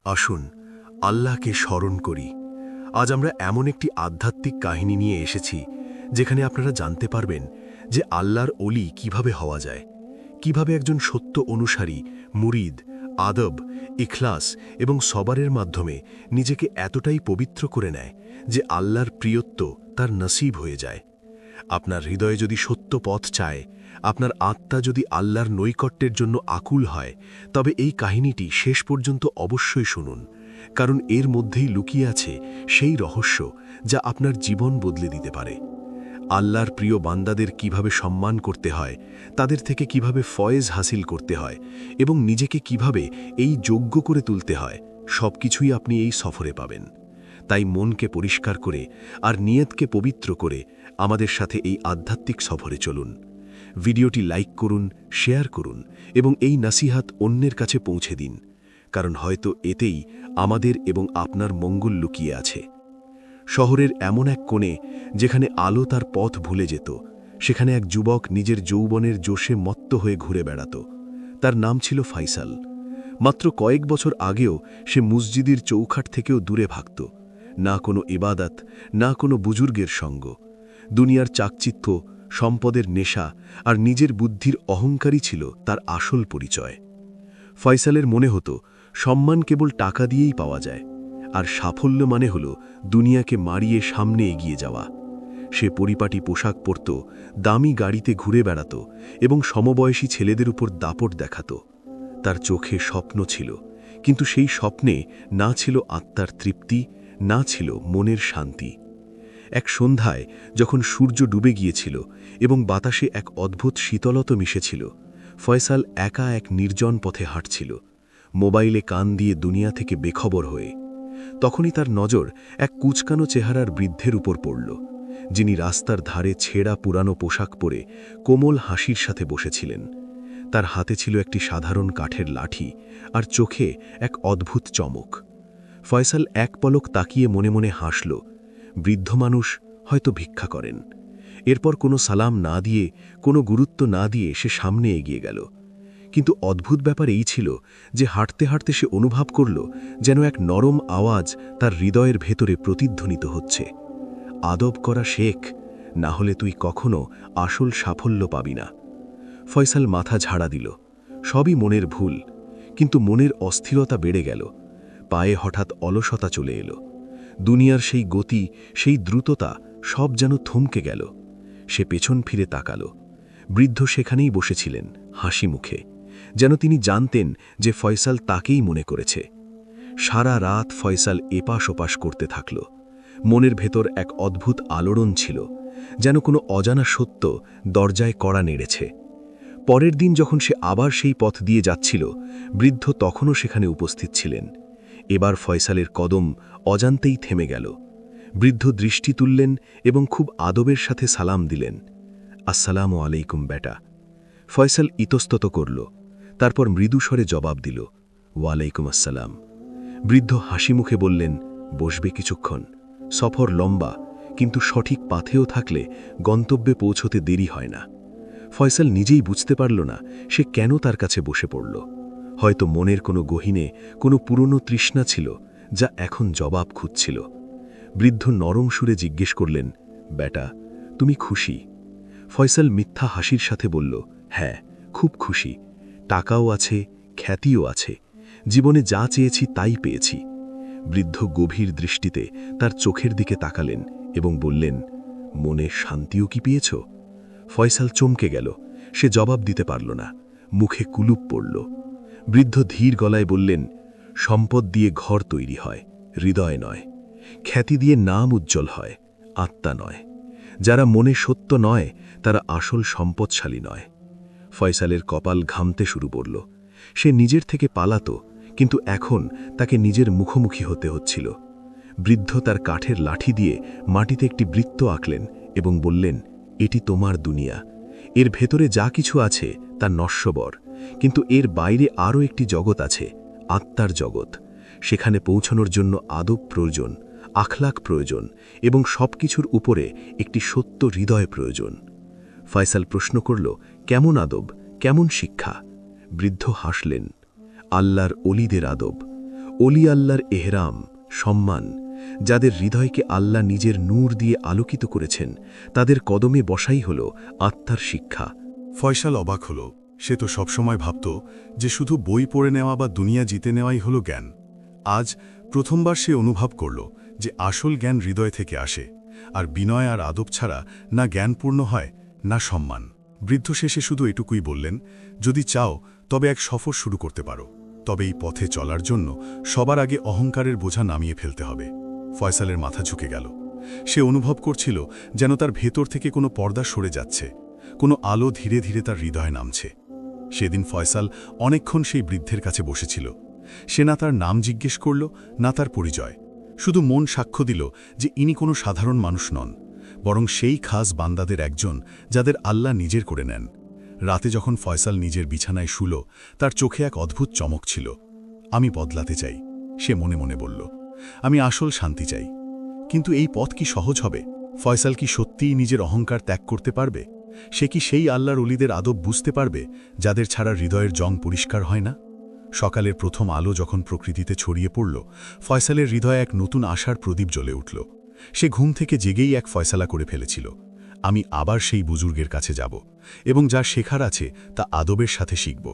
আসুন আল্লাহকে স্মরণ করি। আজ আমরা এমন একটি আধ্যাত্মিক কাহিনী নিয়ে এসেছি যেখানে আপনারা জানতে পারবেন যে আল্লাহর ওলি কিভাবে হওয়া যায়, কিভাবে একজন সত্য অনুসারী, মুরিদ, আদব, ইখলাস এবং সবারের মাধ্যমে নিজেকে এতটাই পবিত্র করে নেয় যে আল্লাহর প্রিয়ত্ব তার নসিব হয়ে যায়। আপনার হৃদয়ে যদি সত্য পথ চায়, আপনার আত্মা যদি আল্লাহর নৈকট্যের জন্য আকুল হয়, তবে এই কাহিনীটি শেষ পর্যন্ত অবশ্যই শুনুন, কারণ এর মধ্যেই লুকিয়ে আছে সেই রহস্য যা আপনার জীবন বদলে দিতে পারে। আল্লাহর প্রিয় বান্দাদের কিভাবে সম্মান করতে হয়, তাদের থেকে কিভাবে ফয়েজ হাসিল করতে হয় এবং নিজেকে কিভাবে এই যোগ্য করে তুলতে হয়, সবকিছুই আপনি এই সফরে পাবেন। তাই মনকে পরিষ্কার করে আর নিয়তকে পবিত্র করে আমাদের সাথে এই আধ্যাত্মিক সফরে চলুন। ভিডিওটি লাইক করুন, শেয়ার করুন এবং এই নাসিহাত অন্যের কাছে পৌঁছে দিন, কারণ হয়তো এতেই আমাদের এবং আপনার মঙ্গল লুকিয়ে আছে। শহরের এমন এক কোণে যেখানে আলো তার পথ ভুলে যেত, সেখানে এক যুবক নিজের যৌবনের জোশে মত্ত হয়ে ঘুরে বেড়াত। তার নাম ছিল ফাইসাল। মাত্র কয়েক বছর আগেও সে মসজিদের চৌখাট থেকেও দূরে ভাগত। না কোনো ইবাদত, না কোনো বুজুর্গের সঙ্গ। দুনিয়ার চাকচিত্য, সম্পদের নেশা আর নিজের বুদ্ধির অহংকারই ছিল তার আসল পরিচয়। ফয়সালের মনে হতো সম্মান কেবল টাকা দিয়েই পাওয়া যায়, আর সাফল্য মানে হল দুনিয়াকে মারিয়ে সামনে এগিয়ে যাওয়া। সে পরিপাটি পোশাক পরত, দামি গাড়িতে ঘুরে বেড়াত এবং সমবয়সী ছেলেদের উপর দাপট দেখাত। তার চোখে স্বপ্ন ছিল, কিন্তু সেই স্বপ্নে না ছিল আত্মার তৃপ্তি, না ছিল মনের শান্তি। এক সন্ধ্যায় যখন সূর্য ডুবে গিয়েছিল এবং বাতাসে এক অদ্ভুত শীতলতা মিশেছিল, ফয়সাল একা এক নির্জন পথে হাঁটছিল, মোবাইলে কান দিয়ে দুনিয়া থেকে বেখবর হয়ে। তখনই তার নজর এক কুচকানো চেহারার বৃদ্ধের উপর পড়ল, যিনি রাস্তার ধারে ছেঁড়া পুরানো পোশাক পরে কোমল হাসির সাথে বসেছিলেন। তার হাতে ছিল একটি সাধারণ কাঠের লাঠি আর চোখে এক অদ্ভুত চমক। ফয়সাল এক পলক তাকিয়ে মনে মনে হাসল। বৃদ্ধ মানুষ হয়তো ভিক্ষা করেন। এরপর কোনো সালাম না দিয়ে, কোনো গুরুত্ব না দিয়ে সে সামনে এগিয়ে গেল। কিন্তু অদ্ভুত ব্যাপার এই ছিল যে হাঁটতে হাঁটতে সে অনুভব করল যেন এক নরম আওয়াজ তার হৃদয়ের ভেতরে প্রতিধ্বনিত হচ্ছে, আদব করা শেখ, না হলে তুই কখনো আসল সাফল্য পাবি না। ফয়সাল মাথা ঝাড়া দিল। সবই মনের ভুল, কিন্তু মনের অস্থিরতা বেড়ে গেল। পায়ে হঠাৎ অলসতা চলে এলো। দুনিয়ার সেই গতি, সেই দ্রুততা সব যেন থমকে গেল। সে পেছন ফিরে তাকাল। বৃদ্ধ সেখানেই বসেছিলেন, হাসি মুখে, যেন তিনি জানতেন যে ফয়সাল তাকেই মনে করেছে। সারা রাত ফয়সাল এপাশ ওপাশ করতে থাকল। মনের ভেতর এক অদ্ভুত আলোড়ন ছিল, যেন কোনো অজানা সত্য দরজায় কড়া নেড়েছে। পরের দিন যখন সে আবার সেই পথ দিয়ে যাচ্ছিল, বৃদ্ধ তখনও সেখানে উপস্থিত ছিলেন। এবার ফয়সালের কদম অজান্তেই থেমে গেল। বৃদ্ধ দৃষ্টি তুললেন এবং খুব আদবের সাথে সালাম দিলেন, আসসালামু আলাইকুম বেটা। ফয়সাল ইতস্তত করল, তারপর মৃদুস্বরে জবাব দিল, ওয়ালাইকুম আসসালাম। বৃদ্ধ হাসি মুখে বললেন, বসবে কিছুক্ষণ। সফর লম্বা, কিন্তু সঠিক পাথেও থাকলে গন্তব্যে পৌঁছতে দেরি হয় না। ফয়সাল নিজেই বুঝতে পারল না সে কেন তার কাছে বসে পড়ল। হয়তো মনের কোনো গহীনে কোনো পুরনো তৃষ্ণা ছিল যা এখন জবাব খুঁজছিল। বৃদ্ধ নরম সুরে জিজ্ঞেস করলেন, বেটা, তুমি খুশি? ফয়সাল মিথ্যা হাসির সাথে বলল, হ্যাঁ, খুব খুশি। টাকাও আছে, খ্যাতিও আছে, জীবনে যা চেয়েছি তাই পেয়েছি। বৃদ্ধ গভীর দৃষ্টিতে তার চোখের দিকে তাকালেন এবং বললেন, মনে শান্তিও কি পেয়েছ? ফয়সাল চমকে গেল। সে জবাব দিতে পারল না, মুখে কুলুপ পড়ল। বৃদ্ধ ধীর গলায় বললেন, সম্পদ দিয়ে ঘর তৈরি হয়, হৃদয় নয়। খ্যাতি দিয়ে নাম উজ্জ্বল হয়, আত্মা নয়। যারা মনে সত্য নয় তারা আসল সম্পদশালী নয়। ফয়সালের কপাল ঘামতে শুরু করল। সে নিজের থেকে পালাত, কিন্তু এখন তাকে নিজের মুখোমুখি হতে হচ্ছিল। বৃদ্ধ তার কাঠের লাঠি দিয়ে মাটিতে একটি বৃত্ত আঁকলেন এবং বললেন, এটি তোমার দুনিয়া। এর ভেতরে যা কিছু আছে তা নশ্বর, কিন্তু এর বাইরে আরও একটি জগৎ আছে, আত্মার জগৎ। সেখানে পৌঁছানোর জন্য আদব প্রয়োজন, আখলাক প্রয়োজন এবং সবকিছুর উপরে একটি সত্য হৃদয় প্রয়োজন। ফয়সাল প্রশ্ন করল, কেমন আদব, কেমন শিক্ষা? বৃদ্ধ হাসলেন, আল্লাহর অলিদের আদব। অলি আল্লাহর এহরাম, সম্মান, যাদের হৃদয়কে আল্লাহ নিজের নূর দিয়ে আলোকিত করেছেন, তাদের কদমে বসাই হল আত্মার শিক্ষা। ফয়সাল অবাক হল। সে তো সবসময় ভাবত যে শুধু বই পড়ে নেওয়া বা দুনিয়া জিতে নেওয়াই হল জ্ঞান। আজ প্রথমবার সে অনুভব করল যে আসল জ্ঞান হৃদয় থেকে আসে, আর বিনয় আর আদব ছাড়া না জ্ঞানপূর্ণ হয় না সম্মান। বৃদ্ধ শেষে শুধু এটুকুই বললেন, যদি চাও তবে এক সফর শুরু করতে পারো, তবে এই পথে চলার জন্য সবার আগে অহংকারের বোঝা নামিয়ে ফেলতে হবে। ফয়সালের মাথা ঝুঁকে গেল। সে অনুভব করছিল যেন তার ভেতর থেকে কোনো পর্দা সরে যাচ্ছে, কোনো আলো ধীরে ধীরে তার হৃদয়ে নামছে। সেদিন ফয়সাল অনেকক্ষণ সেই বৃদ্ধের কাছে বসেছিল। সে না তার নাম জিজ্ঞেস করল, না তার পরিচয়, শুধু মন সাক্ষ্য দিল যে ইনি কোনো সাধারণ মানুষ নন, বরং সেই খাস বান্দাদের একজন যাদের আল্লাহ নিজের করে নেন। রাতে যখন ফয়সাল নিজের বিছানায় শুল, তার চোখে এক অদ্ভুত চমক ছিল। আমি বদলাতে চাই, সে মনে মনে বলল। আমি আসল শান্তি চাই। কিন্তু এই পথ কি সহজ হবে? ফয়সাল কি সত্যিই নিজের অহংকার ত্যাগ করতে পারবে? সে কি সেই আল্লাহর অলিদের আদব বুঝতে পারবে যাদের ছাড়া হৃদয়ের জং পরিষ্কার হয় না? সকালের প্রথম আলো যখন প্রকৃতিতে ছড়িয়ে পড়ল, ফয়সালের হৃদয়ে এক নতুন আশার প্রদীপ জ্বলে উঠল। সে ঘুম থেকে জেগেই এক ফয়সালা করে ফেলেছিল, আমি আবার সেই বুজুর্গের কাছে যাব এবং যা শেখার আছে তা আদবের সাথে শিখব।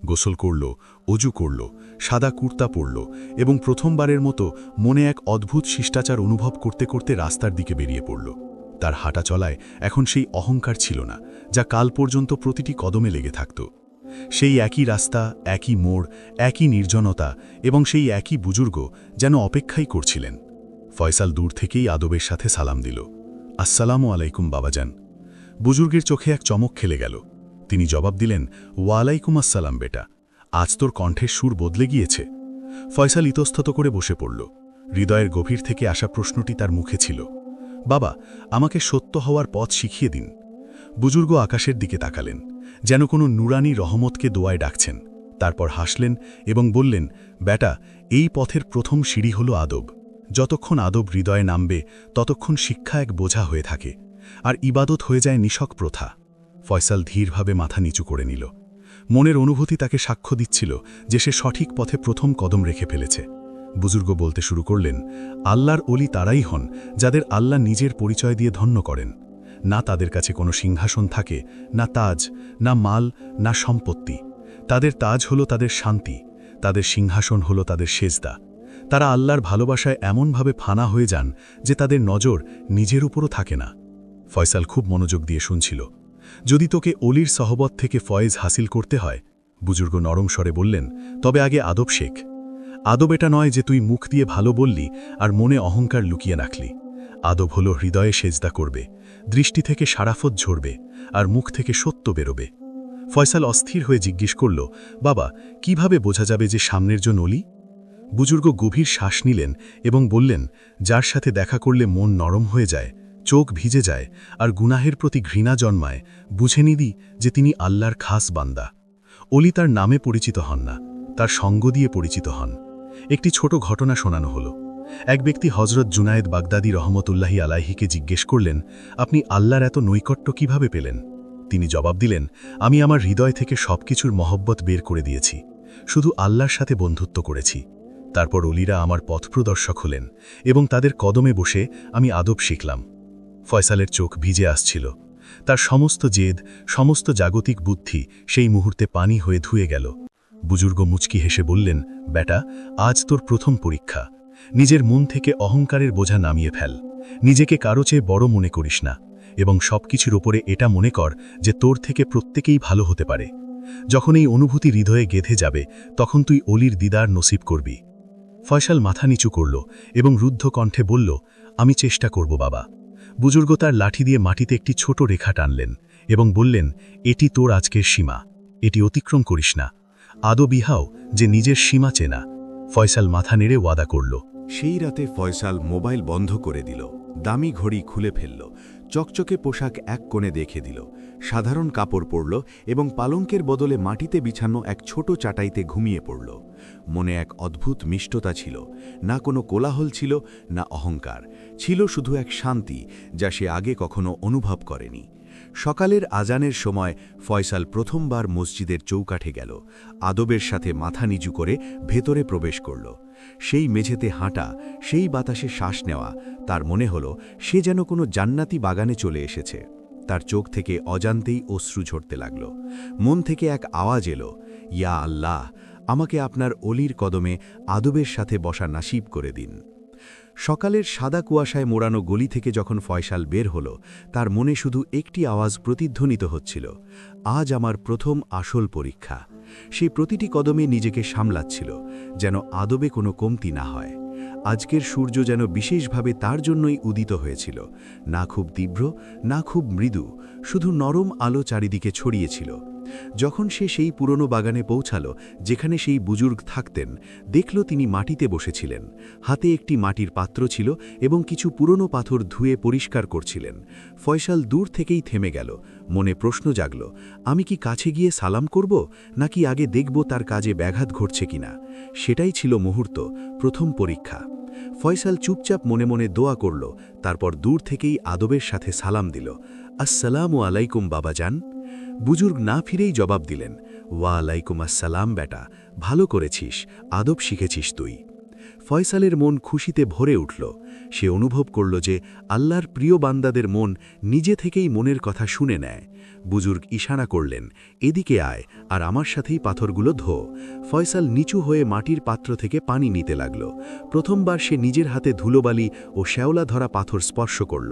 গোসল করল, অজু করল, সাদা কুর্তা পরল এবং প্রথমবারের মতো মনে এক অদ্ভুত শিষ্টাচার অনুভব করতে করতে রাস্তার দিকে বেরিয়ে পড়ল। তার হাঁটা চলায় এখন সেই অহংকার ছিল না, যা কাল পর্যন্ত প্রতিটি কদমে লেগে থাকত। সেই একই রাস্তা, একই মোড়, একই নির্জনতা এবং সেই একই বুজুর্গ যেন অপেক্ষাই করছিলেন। ফয়সাল দূর থেকেই আদবের সাথে সালাম দিল, আসসালামু আলাইকুম বাবাজান। বুজুর্গের চোখে এক চমক খেলে গেল। তিনি জবাব দিলেন, ওয়ালাইকুম আসসালাম বেটা, আজ তোর কণ্ঠের সুর বদলে গিয়েছে। ফয়সাল ইতস্তত করে বসে পড়ল। হৃদয়ের গভীর থেকে আসা প্রশ্নটি তার মুখে ছিল, বাবা, আমাকে সত্য হওয়ার পথ শিখিয়ে দিন। বুজুর্গ আকাশের দিকে তাকালেন, যেন কোনো নুরানি রহমতকে দোয়ায় ডাকছেন। তারপর হাসলেন এবং বললেন, বেটা, এই পথের প্রথম সিঁড়ি হল আদব। যতক্ষণ আদব হৃদয়ে নামবে ততক্ষণ শিক্ষা এক বোঝা হয়ে থাকে, আর ইবাদত হয়ে যায় নিছক প্রথা। ফয়সাল ধীরভাবে মাথা নিচু করে নিল। মনের অনুভূতি তাকে সাক্ষ্য দিচ্ছিল যে সে সঠিক পথে প্রথম কদম রেখে ফেলেছে। বুজুর্গ বলতে শুরু করলেন, আল্লাহর অলি তারাই হন যাদের আল্লাহ নিজের পরিচয় দিয়ে ধন্য করেন। না তাদের কাছে কোনো সিংহাসন থাকে, না তাজ, না মাল, না সম্পত্তি। তাদের তাজ হলো তাদের শান্তি, তাদের সিংহাসন হলো তাদের সেজদা। তারা আল্লাহর ভালোবাসায় এমনভাবে ফানা হয়ে যান যে তাদের নজর নিজের উপরও থাকে না। ফয়সাল খুব মনোযোগ দিয়ে শুনছিল। যদি তোকে অলির সহবত থেকে ফয়েজ হাসিল করতে হয়, বুজুর্গ নরম স্বরে বললেন, তবে আগে আদব শেখ। আদব এটা নয় যে তুই মুখ দিয়ে ভালো বললি আর মনে অহংকার লুকিয়ে রাখলি। আদব হলো হৃদয়ে সেজদা করবে, দৃষ্টি থেকে সারাফত ঝরবে আর মুখ থেকে সত্য বেরোবে। ফয়সাল অস্থির হয়ে জিজ্ঞেস করল, বাবা, কিভাবে বোঝা যাবে যে সামনের জন অলি? বুজুর্গ গভীর শ্বাস নিলেন এবং বললেন, যার সাথে দেখা করলে মন নরম হয়ে যায়, চোখ ভিজে যায় আর গুনাহের প্রতি ঘৃণা জন্মায়, বুঝে নিদি যে তিনি আল্লাহর খাস বান্দা। অলি তার নামে পরিচিত হন না, তার সঙ্গ দিয়ে পরিচিত হন। একটি ছোট ঘটনা শোনানো হলো। এক ব্যক্তি হজরত জুনায়েদ বাগদাদি রহমতুল্লাহি আলাইহিকে জিজ্ঞেস করলেন, আপনি আল্লাহর এত নৈকট্য কিভাবে পেলেন? তিনি জবাব দিলেন, আমি আমার হৃদয় থেকে সবকিছুর মহব্বত বের করে দিয়েছি, শুধু আল্লাহর সাথে বন্ধুত্ব করেছি। তারপর অলিরা আমার পথপ্রদর্শক হলেন এবং তাদের কদমে বসে আমি আদব শিখলাম। ফয়সালের চোখ ভিজে আসছিল। তার সমস্ত জেদ, সমস্ত জাগতিক বুদ্ধি সেই মুহূর্তে পানি হয়ে ধুয়ে গেল। বুজুর্গ মুচকি হেসে বললেন, বেটা, আজ তোর প্রথম পরীক্ষা। নিজের মন থেকে অহংকারের বোঝা নামিয়ে ফেল। নিজেকে কারো চেয়ে বড় মনে করিস না এবং সবকিছুর ওপরে এটা মনে কর যে তোর থেকে প্রত্যেকেই ভালো হতে পারে। যখন এই অনুভূতি হৃদয়ে গেঁথে যাবে, তখন তুই অলির দিদার নসিব করবি। ফয়সাল মাথা নিচু করল এবং রুদ্ধ কণ্ঠে বলল, আমি চেষ্টা করব বাবা। বুজুর্গ তার লাঠি দিয়ে মাটিতে একটি ছোট রেখা টানলেন এবং বললেন, এটি তোর আজকের সীমা, এটি অতিক্রম করিস না। আদব ইহাও যে নিজের সীমা চেনা। ফয়সাল মাথা নেড়ে ওয়াদা করল। সেই রাতে ফয়সাল মোবাইল বন্ধ করে দিল, দামি ঘড়ি খুলে ফেলল, চকচকে পোশাক এক কোণে দেখে দিল, সাধারণ কাপড় পরল এবং পালঙ্কের বদলে মাটিতে বিছানো এক ছোট চাটাইতে ঘুমিয়ে পড়ল। মনে এক অদ্ভুত মিষ্টতা ছিল, না কোনো কোলাহল ছিল, না অহংকার, ছিল শুধু এক শান্তি যা সে আগে কখনো অনুভব করেনি। সকালের আজানের সময় ফয়সাল প্রথমবার মসজিদের চৌকাঠে গেল, আদবের সাথে মাথা নিচু করে ভেতরে প্রবেশ করল। সেই মেঝেতে হাঁটা, সেই বাতাসে শ্বাস নেওয়া, তার মনে হলো সে যেন কোনো জান্নাতি বাগানে চলে এসেছে। তার চোখ থেকে অজান্তেই অশ্রু ঝরতে লাগল। মন থেকে এক আওয়াজ এলো, ইয়া আল্লাহ, আমাকে আপনার অলির কদমে আদবের সাথে বসা নাসিব করে দিন। সকালের সাদা কুয়াশায় মোড়ানো গলি থেকে যখন ফয়সাল বের হল, তার মনে শুধু একটি আওয়াজ প্রতিধ্বনিত হচ্ছিল, আজ আমার প্রথম আসল পরীক্ষা। সেই প্রতিটি কদমে নিজেকে সামলাচ্ছিল, যেন আদবে কোনো কমতি না হয়। আজকের সূর্য যেন বিশেষভাবে তার জন্যই উদিত হয়েছিল, না খুব তীব্র, না খুব মৃদু, শুধু নরম আলো চারিদিকে ছড়িয়েছিল। যখন সে সেই পুরনো বাগানে পৌঁছাল যেখানে সেই বুজুর্গ থাকতেন, দেখল তিনি মাটিতে বসেছিলেন। হাতে একটি মাটির পাত্র ছিল এবং কিছু পুরনো পাথর ধুয়ে পরিষ্কার করছিলেন। ফয়সাল দূর থেকেই থেমে গেল, মনে প্রশ্ন জাগল, আমি কি কাছে গিয়ে সালাম করব, নাকি আগে দেখব তার কাজে ব্যাঘাত ঘটছে কিনা? সেটাই ছিল মুহূর্ত, প্রথম পরীক্ষা। ফয়সাল চুপচাপ মনে মনে দোয়া করল, তারপর দূর থেকেই আদবের সাথে সালাম দিল, আসসালামু আলাইকুম বাবাজান। বুজুর্গ না ফিরেই জবাব দিলেন, ওয়া আলাইকুম আসসালাম বেটা, ভালো করেছিস, আদব শিখেছিস তুই। ফয়সালের মন খুশিতে ভরে উঠল। সে অনুভব করল যে আল্লাহর প্রিয় বান্দাদের মন নিজে থেকেই মনের কথা শুনে নেয়। বুজুর্গ ইশারা করলেন, এদিকে আয় আর আমার সাথেই পাথরগুলো ধো। ফয়সাল নিচু হয়ে মাটির পাত্র থেকে পানি নিতে লাগল। প্রথমবার সে নিজের হাতে ধুলোবালি ও শ্যাওলা ধরা পাথর স্পর্শ করল।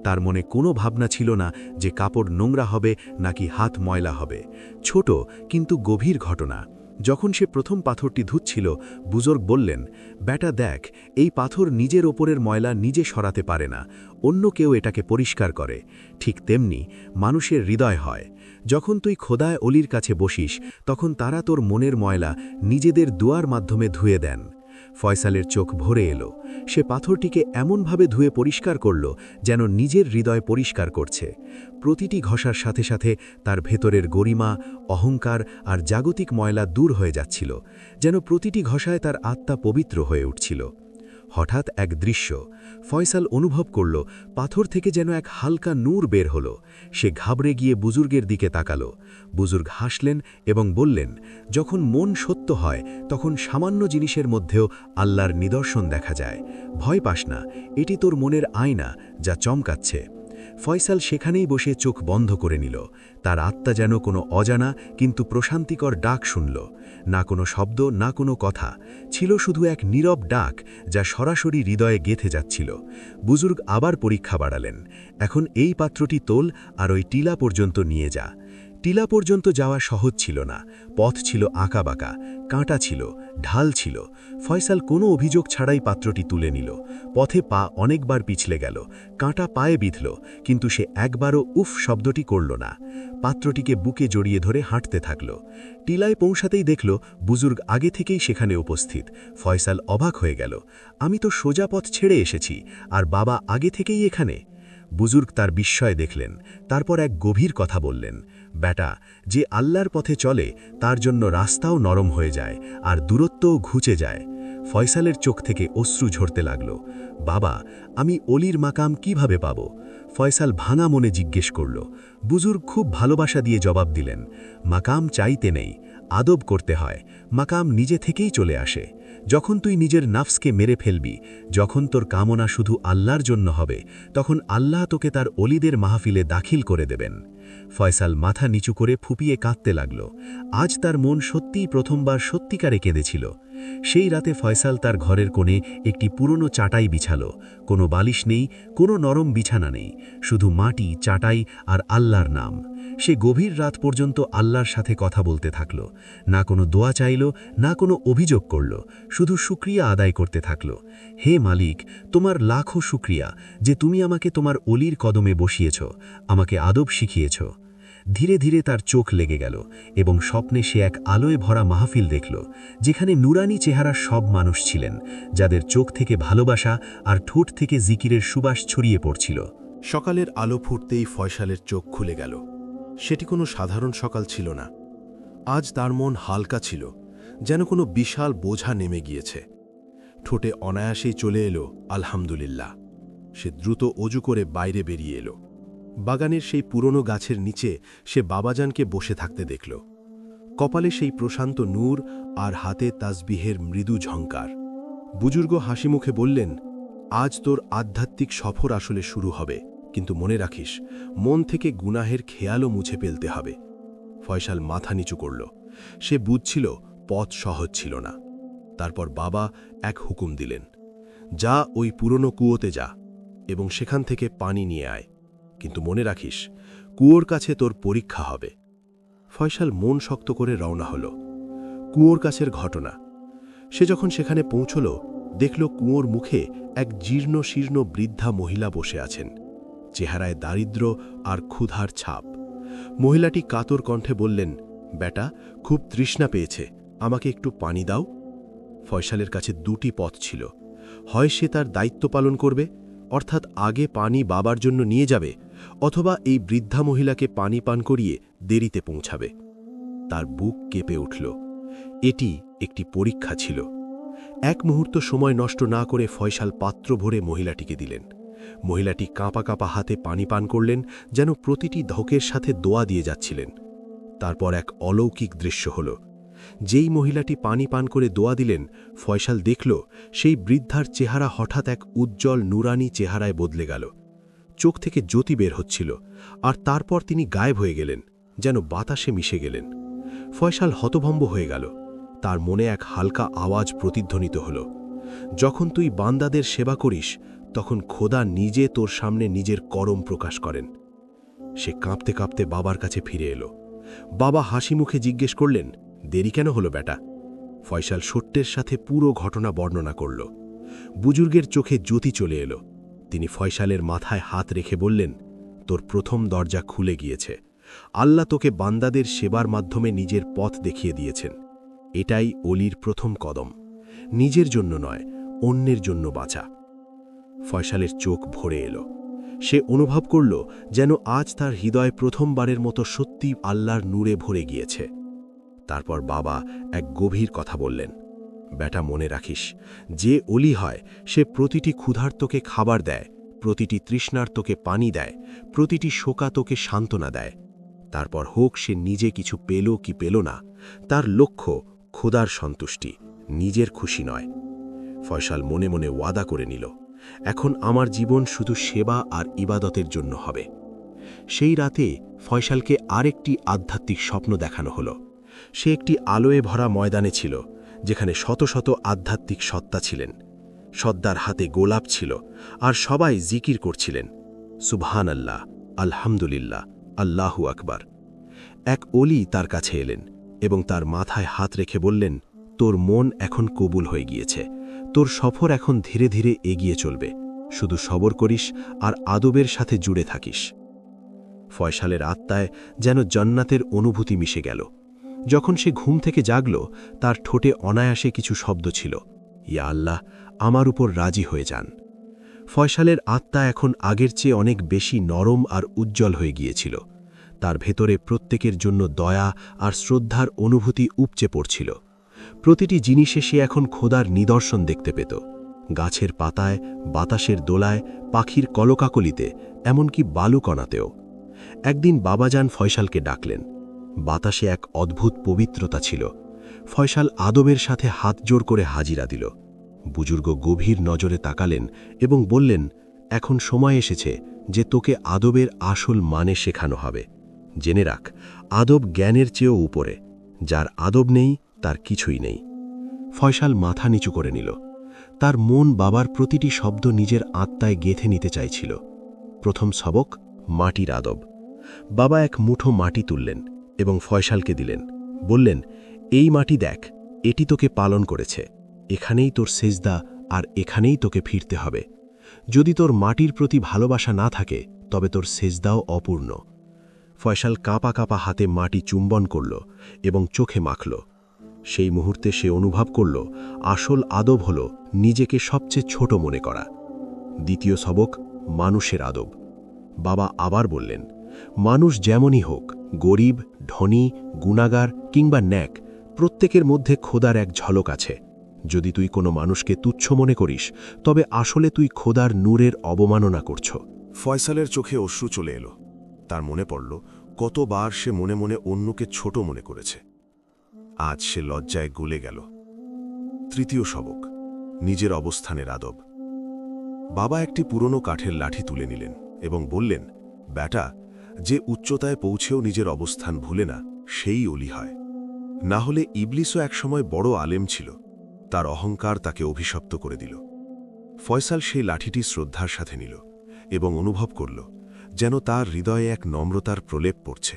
তার মনে কোনো ভাবনা ছিল না যে কাপড় নোংরা হবে নাকি হাত ময়লা হবে। ছোট কিন্তু গভীর ঘটনা। যখন সে প্রথম পাথরটি ধুচ্ছিল, বুজুর্গ বললেন, বেটা দেখ, এই পাথর নিজের ওপরের ময়লা নিজে সরাতে পারে না, অন্য কেউ এটাকে পরিষ্কার করে। ঠিক তেমনি মানুষের হৃদয় হয়। যখন তুই খোদায় অলির কাছে বসিস, তখন তারা তোর মনের ময়লা নিজেদের দুয়ার মাধ্যমে ধুয়ে দেন। ফয়সালের চোখ ভরে এলো। সে পাথরটিকে এমনভাবে ধুয়ে পরিষ্কার করল যেন নিজের হৃদয় পরিষ্কার করছে। প্রতিটি ঘষার সাথে সাথে তার ভেতরের গরিমা, অহংকার আর জাগতিক ময়লা দূর হয়ে যাচ্ছিল, যেন প্রতিটি ঘষায় তার আত্মা পবিত্র হয়ে উঠছিল। হঠাৎ এক দৃশ্য ফয়সাল অনুভব করল, পাথর থেকে যেন এক হালকা নূর বের হল। সে ঘাবড়ে গিয়ে বুজুর্গের দিকে তাকালো। বুজুর্গ হাসলেন এবং বললেন, যখন মন সত্য হয় তখন সামান্য জিনিসের মধ্যেও আল্লাহর নিদর্শন দেখা যায়। ভয় পাস না, এটি তোর মনের আয়না যা চমকাচ্ছে। ফয়সাল সেখানেই বসে চোখ বন্ধ করে নিল। তার আত্মা যেন কোনো অজানা কিন্তু প্রশান্তিকর ডাক শুনল। না কোনো শব্দ, না কোনো কথা, ছিল শুধু এক নীরব ডাক যা সরাসরি হৃদয়ে গেঁথে যাচ্ছিল। বুজুর্গ আবার পরীক্ষা বাড়ালেন, এখন এই পাত্রটি তোল আর ওই টিলা পর্যন্ত নিয়ে যা। টিলা পর্যন্ত যাওয়া সহজ ছিল না। পথ ছিল আঁকাবাঁকা, কাঁটা ছিল, ঢাল ছিল। ফয়সাল কোনো অভিযোগ ছাড়াই পাত্রটি তুলে নিল। পথে পা অনেকবার পিছলে গেল, কাঁটা পায়ে বিঁধল, কিন্তু সে একবারও উফ শব্দটি করল না। পাত্রটিকে বুকে জড়িয়ে ধরে হাঁটতে থাকল। টিলায় পৌঁছাতেই দেখল বুজুর্গ আগে থেকেই সেখানে উপস্থিত। ফয়সাল অবাক হয়ে গেল, আমি তো সোজা পথ ছেড়ে এসেছি, আর বাবা আগে থেকেই এখানে। বুজুর্গ তার বিস্ময় দেখলেন, তারপর এক গভীর কথা বললেন, বেটা, যে আল্লাহর পথে চলে তার জন্য রাস্তাও নরম হয়ে যায় আর দূরত্বও ঘুচে যায়। ফয়সালের চোখ থেকে অশ্রু ঝরতে লাগল, বাবা, আমি অলির মাকাম কিভাবে পাব? ফয়সাল ভাঙা মনে জিজ্ঞেস করল। বুজুর্গ খুব ভালোবাসা দিয়ে জবাব দিলেন, মাকাম চাইতে নেই, আদব করতে হয়। মাকাম নিজে থেকেই চলে আসে। যখন তুই নিজের নাফসকে মেরে ফেলবি, যখন তোর কামনা শুধু আল্লাহর জন্য হবে, তখন আল্লাহ তোকে তার অলিদের মাহফিলে দাখিল করে দেবেন। ফয়সাল মাথা নিচু করে ফুপিয়ে কাঁদতে লাগল। আজ তার মন সত্যিই প্রথমবার সত্যিকারে কেঁদেছিল। সেই রাতে ফয়সাল তার ঘরের কোণে একটি পুরনো চাটাই বিছালো। কোনো বালিশ নেই, কোনো নরম বিছানা নেই, শুধু মাটি, চাটাই আর আল্লাহর নাম। সে গভীর রাত পর্যন্ত আল্লাহর সাথে কথা বলতে থাকল। না কোনো দোয়া চাইল, না কোনো অভিযোগ করল, শুধু শুকরিয়া আদায় করতে থাকল। হে মালিক, তোমার লাখো শুকরিয়া যে তুমি আমাকে তোমার অলির কদমে বসিয়েছ, আমাকে আদব শিখিয়েছ। ধীরে ধীরে তার চোখ লেগে গেল এবং স্বপ্নে সে এক আলোয় ভরা মাহফিল দেখল, যেখানে নুরানি চেহারার সব মানুষ ছিলেন, যাদের চোখ থেকে ভালোবাসা আর ঠোঁট থেকে জিকিরের সুবাস ছড়িয়ে পড়ছিল। সকালের আলো ফুটতেই ফয়সালের চোখ খুলে গেল। সেটি কোনো সাধারণ সকাল ছিল না। আজ তার মন হালকা ছিল, যেন কোনো বিশাল বোঝা নেমে গিয়েছে। ঠোঁটে অনায়াসেই চলে এলো আলহামদুলিল্লাহ। সে দ্রুত অজু করে বাইরে বেরিয়ে এলো। বাগানের সেই পুরনো গাছের নিচে সে বাবাজানকে বসে থাকতে দেখল। কপালে সেই প্রশান্ত নূর আর হাতে তাসবিহের মৃদু ঝংকার। বুজুর্গ হাসি মুখে বললেন, আজ তোর আধ্যাত্মিক সফর আসলে শুরু হবে, কিন্তু মনে রাখিস মন থেকে গুনাহের খেয়ালও মুছে ফেলতে হবে। ফয়সাল মাথা নিচু করল। সে বুঝছিল পথ সহজ ছিল না। তারপর বাবা এক হুকুম দিলেন, যা ওই পুরনো কুয়োতে যা এবং সেখান থেকে পানি নিয়ে আয়, কিন্তু মনে রাখিস কুয়োর কাছে তোর পরীক্ষা হবে। ফয়সাল মন শক্ত করে রওনা হল। কুয়োর কাছের ঘটনা। সে যখন সেখানে পৌঁছল, দেখল কুয়োর মুখে এক জীর্ণ শীর্ণ বৃদ্ধা মহিলা বসে আছেন, চেহারায় দারিদ্র্য আর ক্ষুধার ছাপ। মহিলাটি কাতর কণ্ঠে বললেন, বেটা, খুব তৃষ্ণা পেয়েছে, আমাকে একটু পানি দাও। ফয়সালের কাছে দুটি পথ ছিল, হয় সে তার দায়িত্ব পালন করবে, অর্থাৎ আগে পানি বাবার জন্য নিয়ে যাবে, অথবা এই বৃদ্ধা মহিলাকে পানি পান করিয়ে দেরিতে পৌঁছাবে। তার বুক কেঁপে উঠল। এটি একটি পরীক্ষা ছিল। এক মুহূর্ত সময় নষ্ট না করে ফয়সাল পাত্র ভরে মহিলাটিকে দিলেন। মহিলাটি কাঁপা কাঁপা হাতে পানি পান করলেন, যেন প্রতিটি ধকের সাথে দোয়া দিয়ে যাচ্ছিলেন। তারপর এক অলৌকিক দৃশ্য হল। যেই মহিলাটি পানি পান করে দোয়া দিলেন, ফয়সাল দেখল সেই বৃদ্ধার চেহারা হঠাৎ এক উজ্জ্বল নুরানি চেহারায় বদলে গেল। চোখ থেকে জ্যোতি বের হচ্ছিল, আর তারপর তিনি গায়েব হয়ে গেলেন, যেন বাতাসে মিশে গেলেন। ফয়সাল হতভম্ব হয়ে গেল। তার মনে এক হালকা আওয়াজ প্রতিধ্বনিত হল, যখন তুই বান্দাদের সেবা করিস, তখন খোদা নিজে তোর সামনে নিজের করম প্রকাশ করেন। সে কাঁপতে কাঁপতে বাবার কাছে ফিরে এলো। বাবা হাসি মুখে জিজ্ঞেস করলেন, দেরি কেন হলো বেটা? ফয়সাল সত্যের সাথে পুরো ঘটনা বর্ণনা করল। বুজুর্গের চোখে জ্যোতি চলে এলো। তিনি ফয়সালের মাথায় হাত রেখে বললেন, তোর প্রথম দরজা খুলে গিয়েছে। আল্লাহ তোকে বান্দাদের সেবার মাধ্যমে নিজের পথ দেখিয়ে দিয়েছেন। এটাই অলির প্রথম কদম, নিজের জন্য নয়, অন্যের জন্য বাঁচা। ফয়সালের চোখ ভরে এলো। সে অনুভব করল যেন আজ তার হৃদয় প্রথমবারের মতো সত্যি আল্লাহর নূরে ভরে গিয়েছে। তারপর বাবা এক গভীর কথা বললেন, বেটা, মনে রাখিস, যে অলি হয় সে প্রতিটি ক্ষুধার্তকে খাবার দেয়, প্রতিটি তৃষ্ণার্তকে পানি দেয়, প্রতিটি শোকাতকে সান্ত্বনা দেয়। তারপর হোক সে নিজে কিছু পেল কি পেল না, তার লক্ষ্য খোদার সন্তুষ্টি, নিজের খুশি নয়। ফয়সাল মনে মনে ওয়াদা করে নিল, এখন আমার জীবন শুধু সেবা আর ইবাদতের জন্য হবে। সেই রাতে ফয়সালকে আরেকটি আধ্যাত্মিক স্বপ্ন দেখানো হলো। সে একটি আলোয় ভরা ময়দানে ছিল, যেখানে শত শত আধ্যাত্মিক সত্তা ছিলেন। সদ্দার হাতে গোলাপ ছিল, আর সবাই জিকির করছিলেন, সুবহান আল্লাহ, আলহামদুলিল্লাহ, আল্লাহু আকবার। এক অলি তার কাছে এলেন এবং তার মাথায় হাত রেখে বললেন, তোর মন এখন কবুল হয়ে গিয়েছে, তোর সফর এখন ধীরে ধীরে এগিয়ে চলবে, শুধু সবর করিস আর আদবের সাথে জুড়ে থাকিস। ফয়সালের আত্মায় যেন জান্নাতের অনুভূতি মিশে গেল। যখন সে ঘুম থেকে জাগল, তার ঠোঁটে অনায়াসে কিছু শব্দ ছিল, ইয়া আল্লাহ, আমার উপর রাজি হয়ে যান। ফয়সালের আত্মা এখন আগের চেয়ে অনেক বেশি নরম আর উজ্জ্বল হয়ে গিয়েছিল। তার ভেতরে প্রত্যেকের জন্য দয়া আর শ্রদ্ধার অনুভূতি উপচে পড়ছিল। প্রতিটি জিনিসে সে এখন খোদার নিদর্শন দেখতে পেত, গাছের পাতায়, বাতাসের দোলায়, পাখির কলকাকলিতে, এমনকি বালুকণাতেও। একদিন বাবাজান ফয়সালকে ডাকলেন। বাতাসে এক অদ্ভুত পবিত্রতা ছিল। ফয়সাল আদবের সাথে হাত জোড় করে হাজিরা দিল। বুজুর্গ গভীর নজরে তাকালেন এবং বললেন, এখন সময় এসেছে যে তোকে আদবের আসল মানে শেখানো হবে। জেনে রাখ, আদব জ্ঞানের চেয়েও উপরে। যার আদব নেই তার কিছুই নেই। ফয়সাল মাথা নিচু করে নিল। তার মন বাবার প্রতিটি শব্দ নিজের আত্মায় গেঁথে নিতে চাইছিল। প্রথম সবক, মাটির আদব। বাবা এক মুঠো মাটি তুললেন এবং ফয়সালকে দিলেন। বললেন, এই মাটি দেখ, এটি তোকে পালন করেছে, এখানেই তোর সেজদা আর এখানেই তোকে ফিরতে হবে। যদি তোর মাটির প্রতি ভালোবাসা না থাকে, তবে তোর সেজদাও অপূর্ণ। ফয়সাল কাঁপা কাঁপা হাতে মাটি চুম্বন করল এবং চোখে মাখল। সেই মুহূর্তে সে অনুভব করল, আসল আদব হল নিজেকে সবচেয়ে ছোট মনে করা। দ্বিতীয় সবক, মানুষের আদব। বাবা আবার বললেন, মানুষ যেমনই হোক, গরিব, ধনী, গুনাগার কিংবা ন্যাক, প্রত্যেকের মধ্যে খোদার এক ঝলক আছে। যদি তুই কোনো মানুষকে তুচ্ছ মনে করিস, তবে আসলে তুই খোদার নূরের অবমাননা করছ। ফয়সালের চোখে অশ্রু চলে এলো। তার মনে পড়ল কতবার সে মনে মনে অন্যকে ছোট মনে করেছে। আজ সে লজ্জায় গলে গেল। তৃতীয় সবক, নিজের অবস্থানের আদব। বাবা একটি পুরনো কাঠের লাঠি তুলে নিলেন এবং বললেন, বেটা, যে উচ্চতায় পৌঁছেও নিজের অবস্থান ভুলে না, সেই অলি হয়। না হলে ইবলিসও একসময় বড় আলেম ছিল, তার অহংকার তাকে অভিশপ্ত করে দিল। ফয়সাল সেই লাঠিটি শ্রদ্ধার সাথে নিল এবং অনুভব করল যেন তার হৃদয়ে এক নম্রতার প্রলেপ পড়ছে।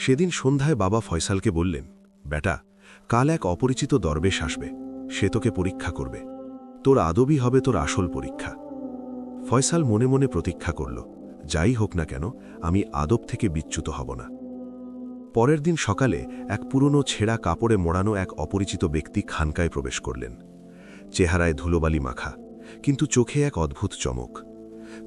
সেদিন সন্ধ্যায় বাবা ফয়সালকে বললেন, বেটা, কাল এক অপরিচিত দরবেশ আসবে, সে তোকে পরীক্ষা করবে, তোর আদবই হবে তোর আসল পরীক্ষা। ফয়সাল মনে মনে প্রতীক্ষা করল, যাই হোক না কেন আমি আদব থেকে বিচ্যুত হব না। পরের দিন সকালে এক পুরনো ছেঁড়া কাপড়ে মোড়ানো এক অপরিচিত ব্যক্তি খানকায় প্রবেশ করলেন। চেহারায় ধুলোবালি মাখা, কিন্তু চোখে এক অদ্ভুত চমক।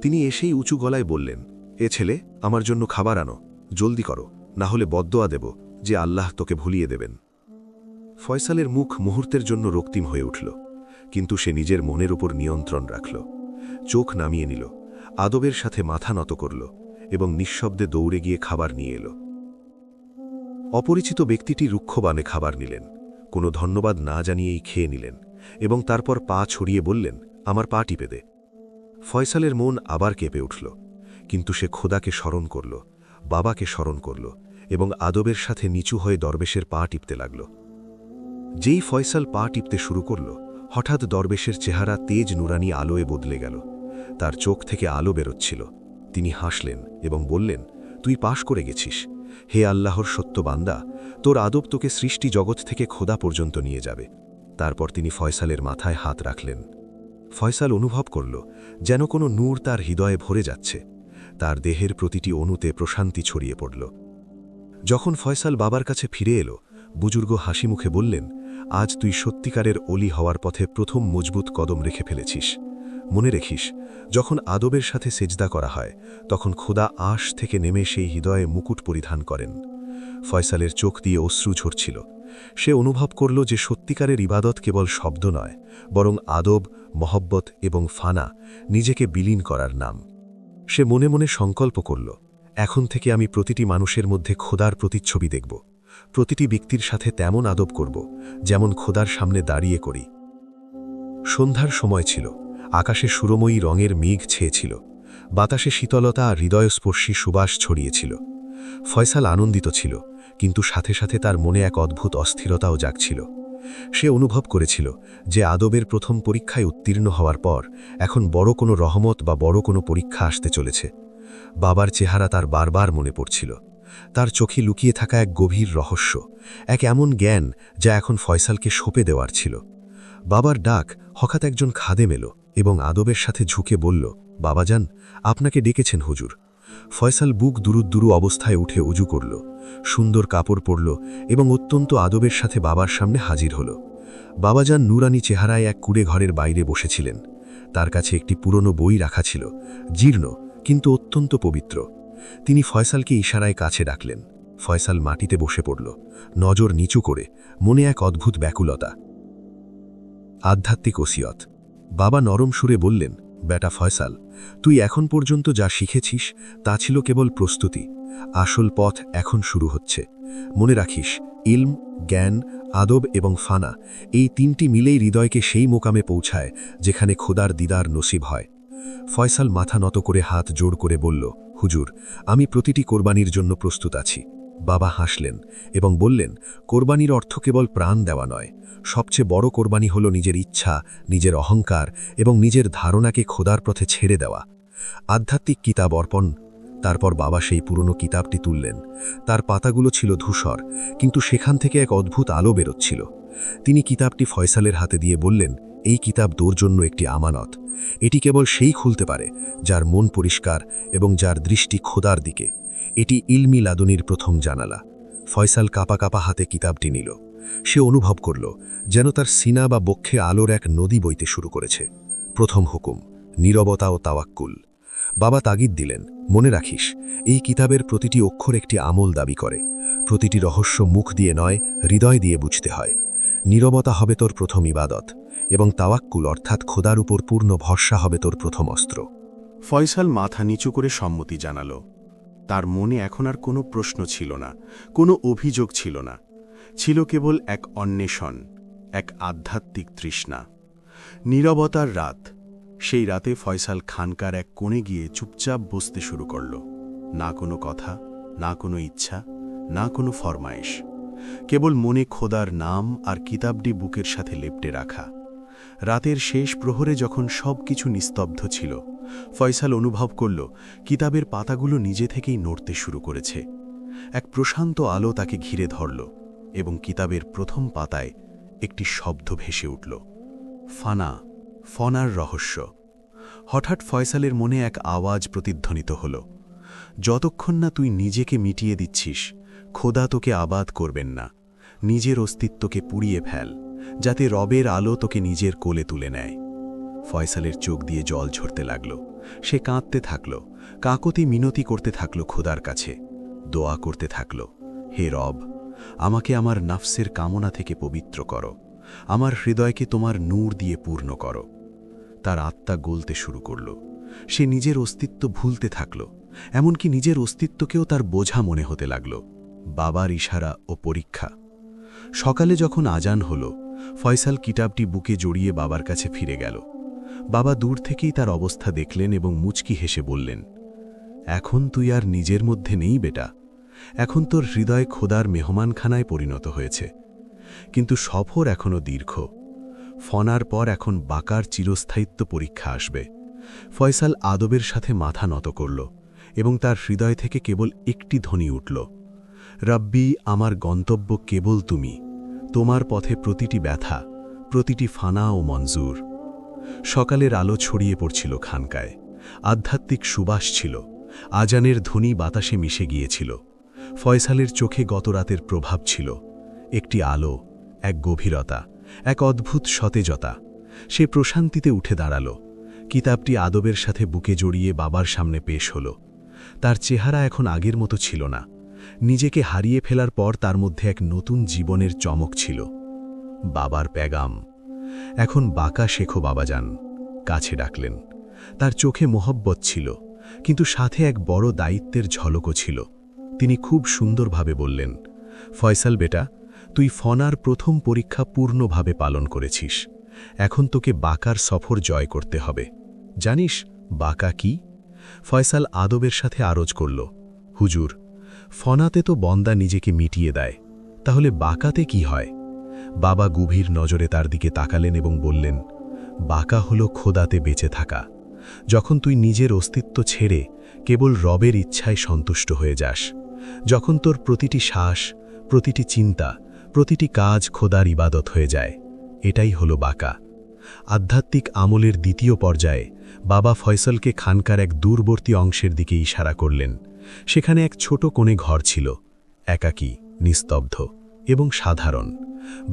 তিনি এসেই উঁচু গলায় বললেন, এ ছেলে, আমার জন্য খাবার আনো, জলদি করো, না হলে বদদোয়া দেব যে আল্লাহ তোকে ভুলিয়ে দেবেন। ফয়সালের মুখ মুহূর্তের জন্য রক্তিম হয়ে উঠল, কিন্তু সে নিজের মনের উপর নিয়ন্ত্রণ রাখল। চোখ নামিয়ে নিল, আদবের সাথে মাথা নত করল এবং নিঃশব্দে দৌড়ে গিয়ে খাবার নিয়ে এল। অপরিচিত ব্যক্তিটি রুক্ষবাণে খাবার নিলেন, কোনো ধন্যবাদ না জানিয়েই খেয়ে নিলেন এবং তারপর পা ছড়িয়ে বললেন, আমার পা টিপে দে। ফয়সালের মন আবার কেঁপে উঠল, কিন্তু সে খোদাকে স্মরণ করল, বাবাকে স্মরণ করল এবং আদবের সাথে নিচু হয়ে দরবেশের পা টিপতে লাগল। যেই ফয়সাল পা টিপতে শুরু করল, হঠাৎ দরবেশের চেহারা তেজ নুরানি আলোয় বদলে গেল। তার চোখ থেকে আলো বেরোচ্ছিল। তিনি হাসলেন এবং বললেন, তুই পাশ করে গেছিস। হে আল্লাহর সত্য বান্দা, তোর আদব তোকে সৃষ্টি জগৎ থেকে খোদা পর্যন্ত নিয়ে যাবে। তারপর তিনি ফয়সালের মাথায় হাত রাখলেন। ফয়সাল অনুভব করল যেন কোনো নূর তার হৃদয়ে ভরে যাচ্ছে। তার দেহের প্রতিটি অণুতে প্রশান্তি ছড়িয়ে পড়ল। যখন ফয়সাল বাবার কাছে ফিরে এলো, বুজুর্গ হাসি মুখে বললেন, আজ তুই সত্যিকারের অলি হওয়ার পথে প্রথম মজবুত কদম রেখে ফেলেছিস। মনে রেখিস, যখন আদবের সাথে সেজদা করা হয়, তখন খোদা আশ থেকে নেমে সেই হৃদয়ে মুকুট পরিধান করেন। ফয়সালের চোখ দিয়ে অশ্রু ঝরছিল। সে অনুভব করল যে সত্যিকারের ইবাদত কেবল শব্দ নয়, বরং আদব, মহব্বত এবং ফানা, নিজেকে বিলীন করার নাম। সে মনে মনে সংকল্প করল, এখন থেকে আমি প্রতিটি মানুষের মধ্যে খোদার প্রতিচ্ছবি দেখব, প্রতিটি ব্যক্তির সাথে তেমন আদব করব যেমন খোদার সামনে দাঁড়িয়ে করি। সন্ধ্যার সময় ছিল, আকাশে সুরময়ী রঙের মেঘ ছেয়েছিল, বাতাসে শীতলতা আর হৃদয়স্পর্শী সুবাস ছড়িয়েছিল। ফয়সাল আনন্দিত ছিল, কিন্তু সাথে সাথে তার মনে এক অদ্ভুত অস্থিরতাও জাগছিল। সে অনুভব করেছিল যে আদবের প্রথম পরীক্ষায় উত্তীর্ণ হওয়ার পর এখন বড় কোনো রহমত বা বড় কোনো পরীক্ষা আসতে চলেছে। বাবার চেহারা তার বারবার মনে পড়ছিল। তার চোখে লুকিয়ে থাকা এক গভীর রহস্য, এক এমন জ্ঞান যা এখন ফয়সালকে সঁপে দেওয়ার ছিল। বাবার ডাক হঠাৎ একজন খাদেম এলো এবং আদবের সাথে ঝুঁকে বলল, বাবাজান, আপনাকে ডেকেছেন হুজুর। ফয়সাল বুক দুরুদ্দুরু অবস্থায় উঠে উজু করল, সুন্দর কাপড় পরল এবং অত্যন্ত আদবের সাথে বাবার সামনে হাজির হল। বাবাজান নুরানি চেহারায় এক কুড়ে ঘরের বাইরে বসেছিলেন। তার কাছে একটি পুরনো বই রাখা ছিল, জীর্ণ কিন্তু অত্যন্ত পবিত্র। তিনি ফয়সালকে ইশারায় কাছে ডাকলেন। ফয়সাল মাটিতে বসে পড়ল, নজর নিচু করে, মনে এক অদ্ভুত ব্যাকুলতা। আধ্যাত্মিক ওসিয়ত। বাবা নরম সুরে বললেন, বেটা ফয়সাল, তুই এখন পর্যন্ত যা শিখেছিস তা ছিল কেবল প্রস্তুতি। আসল পথ এখন শুরু হচ্ছে। মনে রাখিস, ইলম, জ্ঞান, আদব এবং ফানা, এই তিনটি মিলেই হৃদয়কে সেই মোকামে পৌঁছায় যেখানে খোদার দিদার নসিব হয়। ফয়সাল মাথা নত করে হাত জোড় করে বলল, হুজুর, আমি প্রতিটি কোরবানির জন্য প্রস্তুত আছি। বাবা হাসলেন এবং বললেন, কোরবানির অর্থ কেবল প্রাণ দেওয়া নয়, সবচেয়ে বড় কোরবানি হল নিজের ইচ্ছা, নিজের অহংকার এবং নিজের ধারণাকে খোদার পথে ছেড়ে দেওয়া। আধ্যাত্মিক কিতাব অর্পণ। তারপর বাবা সেই পুরনো কিতাবটি তুললেন। তার পাতাগুলো ছিল ধূসর, কিন্তু সেখান থেকে এক অদ্ভুত আলো বেরোচ্ছিল। তিনি কিতাবটি ফয়সালের হাতে দিয়ে বললেন, এই কিতাব তোর জন্য একটি আমানত। এটি কেবল সেই খুলতে পারে যার মন পরিষ্কার এবং যার দৃষ্টি খোদার দিকে। এটি ইলমি লাদুনির প্রথম জানালা। ফয়সাল কাঁপা কাঁপা হাতে কিতাবটি নিল। সে অনুভব করল যেন তার সিনা বা বক্ষে আলোর এক নদী বইতে শুরু করেছে। প্রথম হুকুম, নীরবতা ও তাওয়াক্কুল। বাবা তাগিদ দিলেন, মনে রাখিস, এই কিতাবের প্রতিটি অক্ষর একটি আমল দাবি করে। প্রতিটি রহস্য মুখ দিয়ে নয়, হৃদয় দিয়ে বুঝতে হয়। নীরবতা হবে তোর প্রথম ইবাদত এবং তাওয়াক্কুল অর্থাৎ খোদার উপর পূর্ণ ভরসা হবে তোর প্রথম অস্ত্র। ফয়সাল মাথা নিচু করে সম্মতি জানাল। তার মনে এখন আর কোনো প্রশ্ন ছিল না, কোনো অভিযোগ ছিল না। ছিল কেবল এক অন্বেষণ, এক আধ্যাত্মিক তৃষ্ণা। নীরবতার রাত। সেই রাতে ফয়সাল খানকার এক কোণে গিয়ে চুপচাপ বসতে শুরু করল। না কোনো কথা, না কোনো ইচ্ছা, না কোনো ফরমায়েশ, কেবল মনে খোদার নাম আর কিতাবটি বুকের সাথে লেপ্টে রাখা। রাতের শেষ প্রহরে যখন সব কিছু নিস্তব্ধ ছিল, ফয়সাল অনুভব করল কিতাবের পাতাগুলো নিজে থেকেই নড়তে শুরু করেছে। এক প্রশান্ত আলো তাকে ঘিরে ধরল এবং কিতাবের প্রথম পাতায় একটি শব্দ ভেসে উঠল, ফানা, ফনার রহস্য। হঠাৎ ফয়সালের মনে এক আওয়াজ প্রতিধ্বনিত হল, যতক্ষণ না তুই নিজেকে মিটিয়ে দিচ্ছিস, খোদা তোকে আবাদ করবেন না। নিজের অস্তিত্বকে পুড়িয়ে ফেল, যাতে রবের আলো তোকে নিজের কোলে তুলে নেয়। ফয়সালের চোখ দিয়ে জল ঝরতে লাগল। সে কাঁদতে থাকল, কাকতি মিনতি করতে থাকল খোদার কাছে, দোয়া করতে থাকল, হে রব, আমাকে আমার নাফসের কামনা থেকে পবিত্র করো, আমার হৃদয়কে তোমার নূর দিয়ে পূর্ণ করো। তার আত্মা গলতে শুরু করল। সে নিজের অস্তিত্ব ভুলতে থাকল, এমনকি নিজের অস্তিত্বকেও তার বোঝা মনে হতে লাগল। বাবার ইশারা ও পরীক্ষা। সকালে যখন আজান হল, ফয়সাল কিতাবটি বুকে জড়িয়ে বাবার কাছে ফিরে গেল। বাবা দূর থেকেই তার অবস্থা দেখলেন এবং মুচকি হেসে বললেন, এখন তুই আর নিজের মধ্যে নেই বেটা, এখন তোর হৃদয় খোদার মেহমানখানায় পরিণত হয়েছে। কিন্তু সফর এখনও দীর্ঘ। ফনার পর এখন বাকার চিরস্থায়িত্ব পরীক্ষা আসবে। ফয়সাল আদবের সাথে মাথা নত করল এবং তার হৃদয় থেকে কেবল একটি ধ্বনি উঠল, রব্বি, আমার গন্তব্য কেবল তুমি, তোমার পথে প্রতিটি ব্যথা, প্রতিটি ফানা ও মঞ্জুর। সকালের আলো ছড়িয়ে পড়ছিল খানকায়, আধ্যাত্মিক সুবাস ছিল, আজানের ধ্বনি বাতাসে মিশে গিয়েছিল। ফয়সালের চোখে গতরাতের প্রভাব ছিল, একটি আলো, এক গভীরতা, এক অদ্ভুত সতেজতা। সে প্রশান্তিতে উঠে দাঁড়াল। কিতাবটি আদবের সাথে বুকে জড়িয়ে বাবার সামনে পেশ হল। তার চেহারা এখন আগের মতো ছিল না। নিজেকে হারিয়ে ফেলার পর তার মধ্যে এক নতুন জীবনের চমক ছিল। বাবার প্যাগাম, এখন বাঁকা শেখো বাবাজান, কাছে ডাকলেন। তার চোখে মোহব্বত ছিল, কিন্তু সাথে এক বড় দায়িত্বের ঝলকও ছিল। তিনি খুব সুন্দরভাবে বললেন, ফয়সাল বেটা, তুই ফনার প্রথম পরীক্ষা পূর্ণভাবে পালন করেছিস। এখন তোকে বাঁকার সফর জয় করতে হবে। জানিস বাঁকা কি? ফয়সাল আদবের সাথে আরজ করল, হুজুর, ফনাতে তো বন্দা নিজেকে মিটিয়ে দেয়, তাহলে বাঁকাতে কি হয়? বাবা গভীর নজরে তার দিকে তাকালেন এবং বললেন, বাঁকা হল খোদাতে বেঁচে থাকা। যখন তুই নিজের অস্তিত্ব ছেড়ে কেবল রবের ইচ্ছায় সন্তুষ্ট হয়ে যাস, যখন তোর প্রতিটি শ্বাস, প্রতিটি চিন্তা, প্রতিটি কাজ খোদার ইবাদত হয়ে যায়, এটাই হলো বাঁকা। আধ্যাত্মিক আমলের দ্বিতীয় পর্যায়ে বাবা ফয়সালকে খানকার এক দূরবর্তী অংশের দিকে ইশারা করলেন। সেখানে এক ছোট কোণে ঘর ছিল, একাকী, নিস্তব্ধ এবং সাধারণ।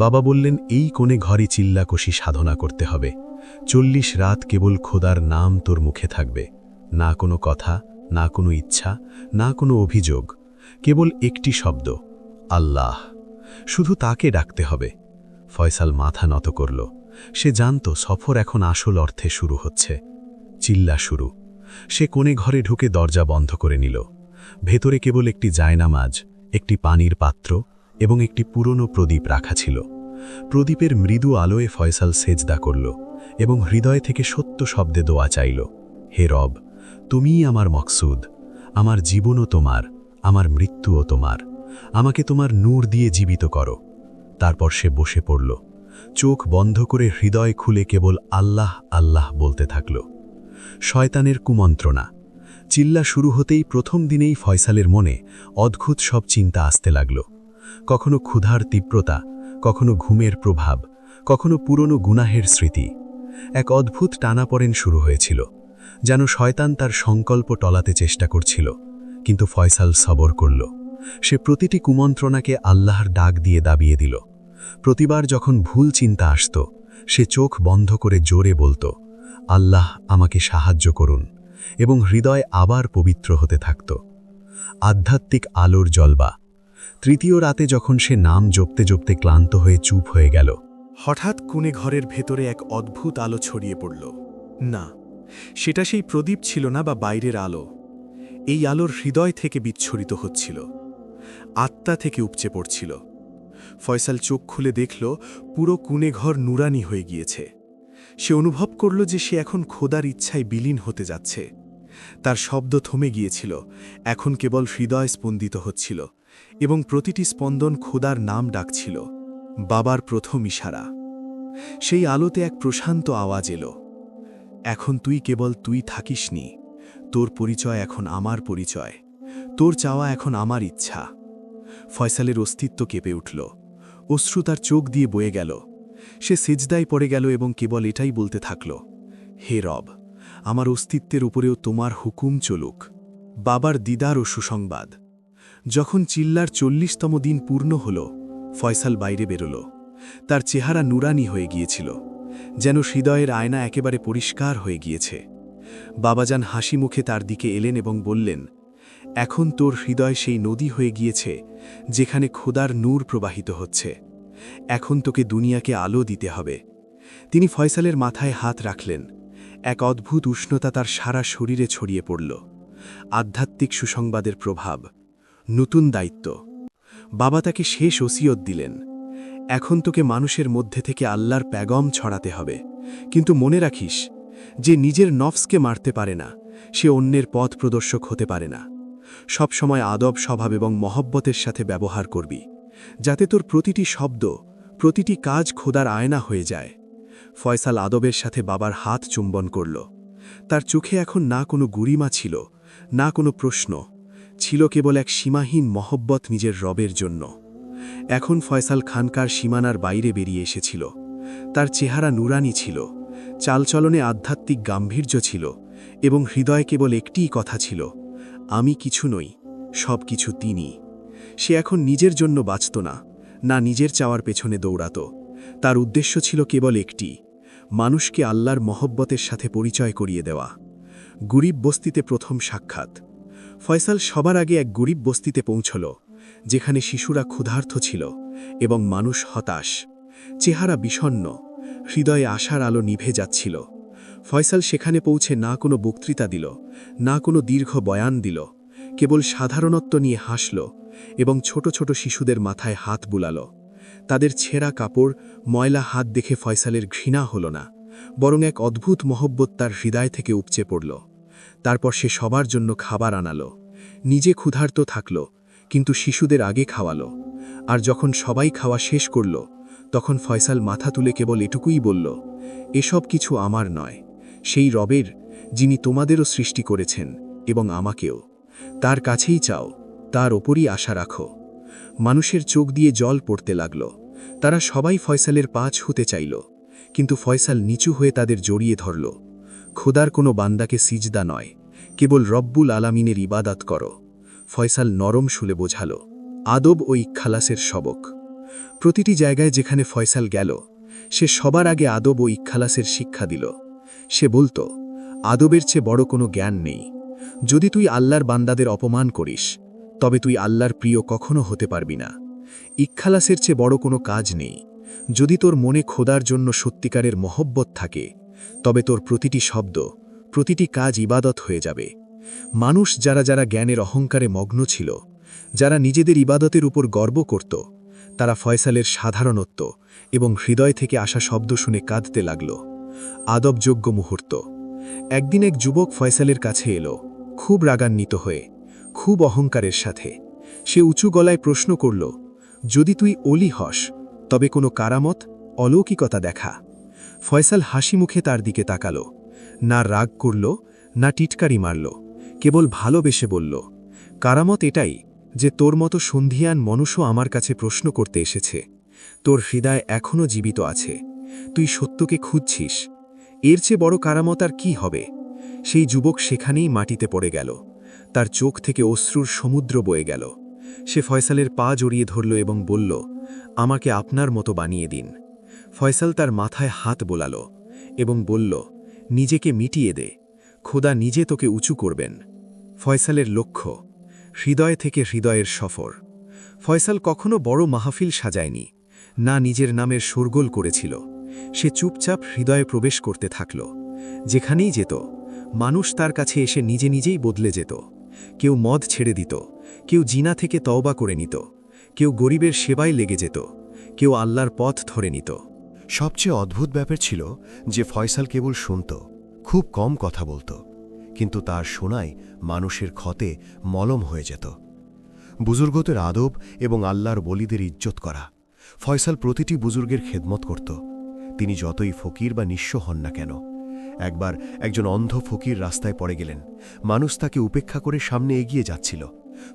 বাবা বললেন, এই কোণে ঘরে চিল্লাকষি সাধনা করতে হবে। 40 রাত কেবল খোদার নাম তোর মুখে থাকবে, না কোনো কথা, না কোনো ইচ্ছা, না কোনো অভিযোগ, কেবল একটি শব্দ, আল্লাহ। শুধু তাকে ডাকতে হবে। ফয়সাল মাথা নত করল। সে জানত সফর এখন আসল অর্থে শুরু হচ্ছে। চিল্লা শুরু। সে কোণে ঘরে ঢুকে দরজা বন্ধ করে নিল। ভেতরে কেবল একটি জায়নামাজ, একটি পানির পাত্র এবং একটি পুরনো প্রদীপ রাখা ছিল। প্রদীপের মৃদু আলোয় ফয়সাল সেজদা করল এবং হৃদয় থেকে সত্য শব্দে দোয়া চাইল, হে রব, তুমিই আমার মকসুদ, আমার জীবনও তোমার, আমার মৃত্যুও তোমার, আমাকে তোমার নূর দিয়ে জীবিত করো। তারপর সে বসে পড়ল, চোখ বন্ধ করে হৃদয় খুলে কেবল আল্লাহ আল্লাহ বলতে থাকল। শয়তানের কুমন্ত্রণা। চিল্লা শুরু হতেই প্রথম দিনেই ফয়সালের মনে অদ্ভুত সব চিন্তা আসতে লাগল। কখনো ক্ষুধার তীব্রতা, কখনো ঘুমের প্রভাব, কখনো পুরনো গুনাহের স্মৃতি। এক অদ্ভুত টানাপড়েন শুরু হয়েছিল, যেন শয়তান তার সংকল্প টলাতে চেষ্টা করছিল। কিন্তু ফয়সাল সবর করল। সে প্রতিটি কুমন্ত্রণাকে আল্লাহর ডাক দিয়ে দাবিয়ে দিল। প্রতিবার যখন ভুল চিন্তা আসত, সে চোখ বন্ধ করে জোরে বলত, আল্লাহ আমাকে সাহায্য করুন, এবং হৃদয় আবার পবিত্র হতে থাকত। আধ্যাত্মিক আলোর জলবা। তৃতীয় রাতে যখন সে নাম জপতে জপতে ক্লান্ত হয়ে চুপ হয়ে গেল, হঠাৎ কোণে ঘরের ভেতরে এক অদ্ভুত আলো ছড়িয়ে পড়ল। না, সেটা সেই প্রদীপ ছিল না বা বাইরের আলো। এই আলোর হৃদয় থেকে বিচ্ছরিত হচ্ছিল, আত্মা থেকে উপচে পড়ছিল। ফয়সাল চোখ খুলে দেখল পুরো কোণে ঘর নুরানি হয়ে গিয়েছে। সে অনুভব করল যে সে এখন খোদার ইচ্ছায় বিলীন হতে যাচ্ছে। তার শব্দ থমে গিয়েছিল, এখন কেবল হৃদয় স্পন্দিত হচ্ছিল, এবং প্রতিটি স্পন্দন খোদার নাম ডাকছিল। বাবার প্রথম ইশারা। সেই আলোতে এক প্রশান্ত আওয়াজ এলো, এখন তুই কেবল তুই থাকিসনি, তোর পরিচয় এখন আমার পরিচয়, তোর চাওয়া এখন আমার ইচ্ছা। ফয়সালের অস্তিত্ব কেঁপে উঠল, অশ্রু তার চোখ দিয়ে বয়ে গেল। সে সিজদায় পড়ে গেল এবং কেবল এটাই বলতে থাকল, হে রব, আমার অস্তিত্বের উপরেও তোমার হুকুম চলুক। বাবার দিদার ও সুসংবাদ। যখন চিল্লার 40তম দিন পূর্ণ হল, ফয়সাল বাইরে বেরোল। তার চেহারা নুরানি হয়ে গিয়েছিল, যেন হৃদয়ের আয়না একেবারে পরিষ্কার হয়ে গিয়েছে। বাবাজান হাসি মুখে তার দিকে এলেন এবং বললেন, এখন তোর হৃদয় সেই নদী হয়ে গিয়েছে যেখানে খোদার নূর প্রবাহিত হচ্ছে। এখন তোকে দুনিয়াকে আলো দিতে হবে। তিনি ফয়সালের মাথায় হাত রাখলেন। এক অদ্ভুত উষ্ণতা তার সারা শরীরে ছড়িয়ে পড়ল। আধ্যাত্মিক সুসংবাদের প্রভাব, নতুন দায়িত্ব। বাবা তাকে শেষ ওসিয়ত দিলেন, এখন তোকে মানুষের মধ্যে থেকে আল্লাহর প্যাগম ছড়াতে হবে, কিন্তু মনে রাখিস, যে নিজের নফসকে মারতে পারে না, সে অন্যের পথ প্রদর্শক হতে পারে না। সব সময় আদব স্বভাব এবং মহব্বতের সাথে ব্যবহার করবি, যাতে তোর প্রতিটি শব্দ, প্রতিটি কাজ খোদার আয়না হয়ে যায়। ফয়সাল আদবের সাথে বাবার হাত চুম্বন করল। তার চোখে এখন না কোনো গুরিমা ছিল, না কোনো প্রশ্ন, ছিল কেবল এক সীমাহীন মহব্বত নিজের রবের জন্য। এখন ফয়সাল খানকার সীমানার বাইরে বেরিয়ে এসেছিল। তার চেহারা নুরানি ছিল, চালচলনে আধ্যাত্মিক গাম্ভীর্য ছিল, এবং হৃদয়ে কেবল একটিই কথা ছিল, আমি কিছু নই, সব কিছু তিনি। সে এখন নিজের জন্য বাঁচত না, না নিজের চাওয়ার পেছনে দৌড়াত। তার উদ্দেশ্য ছিল কেবল একটি, মানুষকে আল্লাহর মহব্বতের সাথে পরিচয় করিয়ে দেওয়া। গরিব বস্তিতে প্রথম সাক্ষাৎ। ফয়সাল সবার আগে এক গরিব বস্তিতে পৌঁছল, যেখানে শিশুরা ক্ষুধার্ত ছিল এবং মানুষ হতাশ, চেহারা বিষণ্ণ, হৃদয়ে আশার আলো নিভে যাচ্ছিল। ফয়সাল সেখানে পৌঁছে না কোনো বক্তৃতা দিল, না কোনো দীর্ঘ বয়ান দিল, কেবল সাধারণত্ব নিয়ে হাসল এবং ছোট ছোট শিশুদের মাথায় হাত বুলাল। তাদের ছেঁড়া কাপড়, ময়লা হাত দেখে ফয়সালের ঘৃণা হল না, বরং এক অদ্ভুত মহব্বত তার হৃদয় থেকে উপচে পড়ল। তারপর সে সবার জন্য খাবার আনালো, নিজে ক্ষুধার্ত থাকল, কিন্তু শিশুদের আগে খাওয়ালো। আর যখন সবাই খাওয়া শেষ করল, তখন ফয়সাল মাথা তুলে কেবল এটুকুই বলল, এসব কিছু আমার নয়, সেই রবের, যিনি তোমাদেরও সৃষ্টি করেছেন এবং আমাকেও। তার কাছেই চাও, তার ওপরই আশা রাখো। মানুষের চোখ দিয়ে জল পড়তে লাগল। তারা সবাই ফয়সালের পা ছুঁতে চাইল, কিন্তু ফয়সাল নিচু হয়ে তাদের জড়িয়ে ধরল। খোদার কোনো বান্দাকে সিজদা নয়, কেবল রব্বুল আলামিনের ইবাদত করো। ফয়সাল নরম সুলে বোঝাল, আদব ও ইক্খালাসের সবক। প্রতিটি জায়গায় যেখানে ফয়সাল গেল, সে সবার আগে আদব ও ইক্খালাসের শিক্ষা দিল। সে বলত, আদবের চেয়ে বড় কোনো জ্ঞান নেই। যদি তুই আল্লাহর বান্দাদের অপমান করিস, তবে তুই আল্লাহর প্রিয় কখনো হতে পারবি না। ইক্খালাসের চেয়ে বড় কোনো কাজ নেই। যদি তোর মনে খোদার জন্য সত্যিকারের মহব্বত থাকে, তবে তোর প্রতিটি শব্দ, প্রতিটি কাজ ইবাদত হয়ে যাবে। মানুষ যারা যারা জ্ঞানের অহংকারে মগ্ন ছিল, যারা নিজেদের ইবাদতের উপর গর্ব করত, তারা ফয়সালের সাধারণত্ব এবং হৃদয় থেকে আসা শব্দ শুনে কাঁদতে লাগল। আদবযোগ্য মুহূর্ত। একদিন এক যুবক ফয়সালের কাছে এলো, খুব রাগান্বিত হয়ে, খুব অহংকারের সাথে। সে উঁচু গলায় প্রশ্ন করল, যদি তুই অলি হস, তবে কোনো কারামত, অলৌকিকতা দেখা। ফয়সাল হাসি মুখে তার দিকে তাকাল, না রাগ করল, না টিটকারি মারল, কেবল ভালোবেসে বলল, কারামত এটাই যে তোর মতো সন্ধিয়ান মানুষও আমার কাছে প্রশ্ন করতে এসেছে। তোর হৃদয় এখনও জীবিত আছে, তুই সত্যকে খুঁজছিস। এর চেয়ে বড় কারামত আর কি হবে? সেই যুবক সেখানেই মাটিতে পড়ে গেল। তার চোখ থেকে অশ্রুর সমুদ্র বয়ে গেল। সে ফয়সালের পা জড়িয়ে ধরল এবং বলল, আমাকে আপনার মতো বানিয়ে দিন। ফয়সাল তার মাথায় হাত বোলাল এবং বলল, নিজেকে মিটিয়ে দে, খোদা নিজে তোকে উঁচু করবেন। ফয়সালের লক্ষ্য, হৃদয় থেকে হৃদয়ের সফর। ফয়সাল কখনো বড় মাহফিল সাজায়নি, না নিজের নামের শোরগোল করেছিল। সে চুপচাপ হৃদয়ে প্রবেশ করতে থাকল। যেখানেই যেত, মানুষ তার কাছে এসে নিজে নিজেই বদলে যেত। কেউ মদ ছেড়ে দিত, কেউ জিনা থেকে তওবা করে নিত, কেউ গরিবের সেবায় লেগে যেত, কেউ আল্লাহর পথ ধরে নিত। সবচেয়ে অদ্ভুত ব্যাপার ছিল যে ফয়সাল কেবল শুনত, খুব কম কথা বলত, কিন্তু তার শোনায় মানুষের ক্ষতে মলম হয়ে যেত। বুজুর্গদের আদব এবং আল্লাহর বলিদের ইজ্জত করা। ফয়সাল প্রতিটি বুজুর্গের খেদমত করত, তিনি যতই ফকির বা নিঃস্ব হন না কেন। একবার একজন অন্ধ ফকির রাস্তায় পড়ে গেলেন। মানুষ তাকে উপেক্ষা করে সামনে এগিয়ে যাচ্ছিল।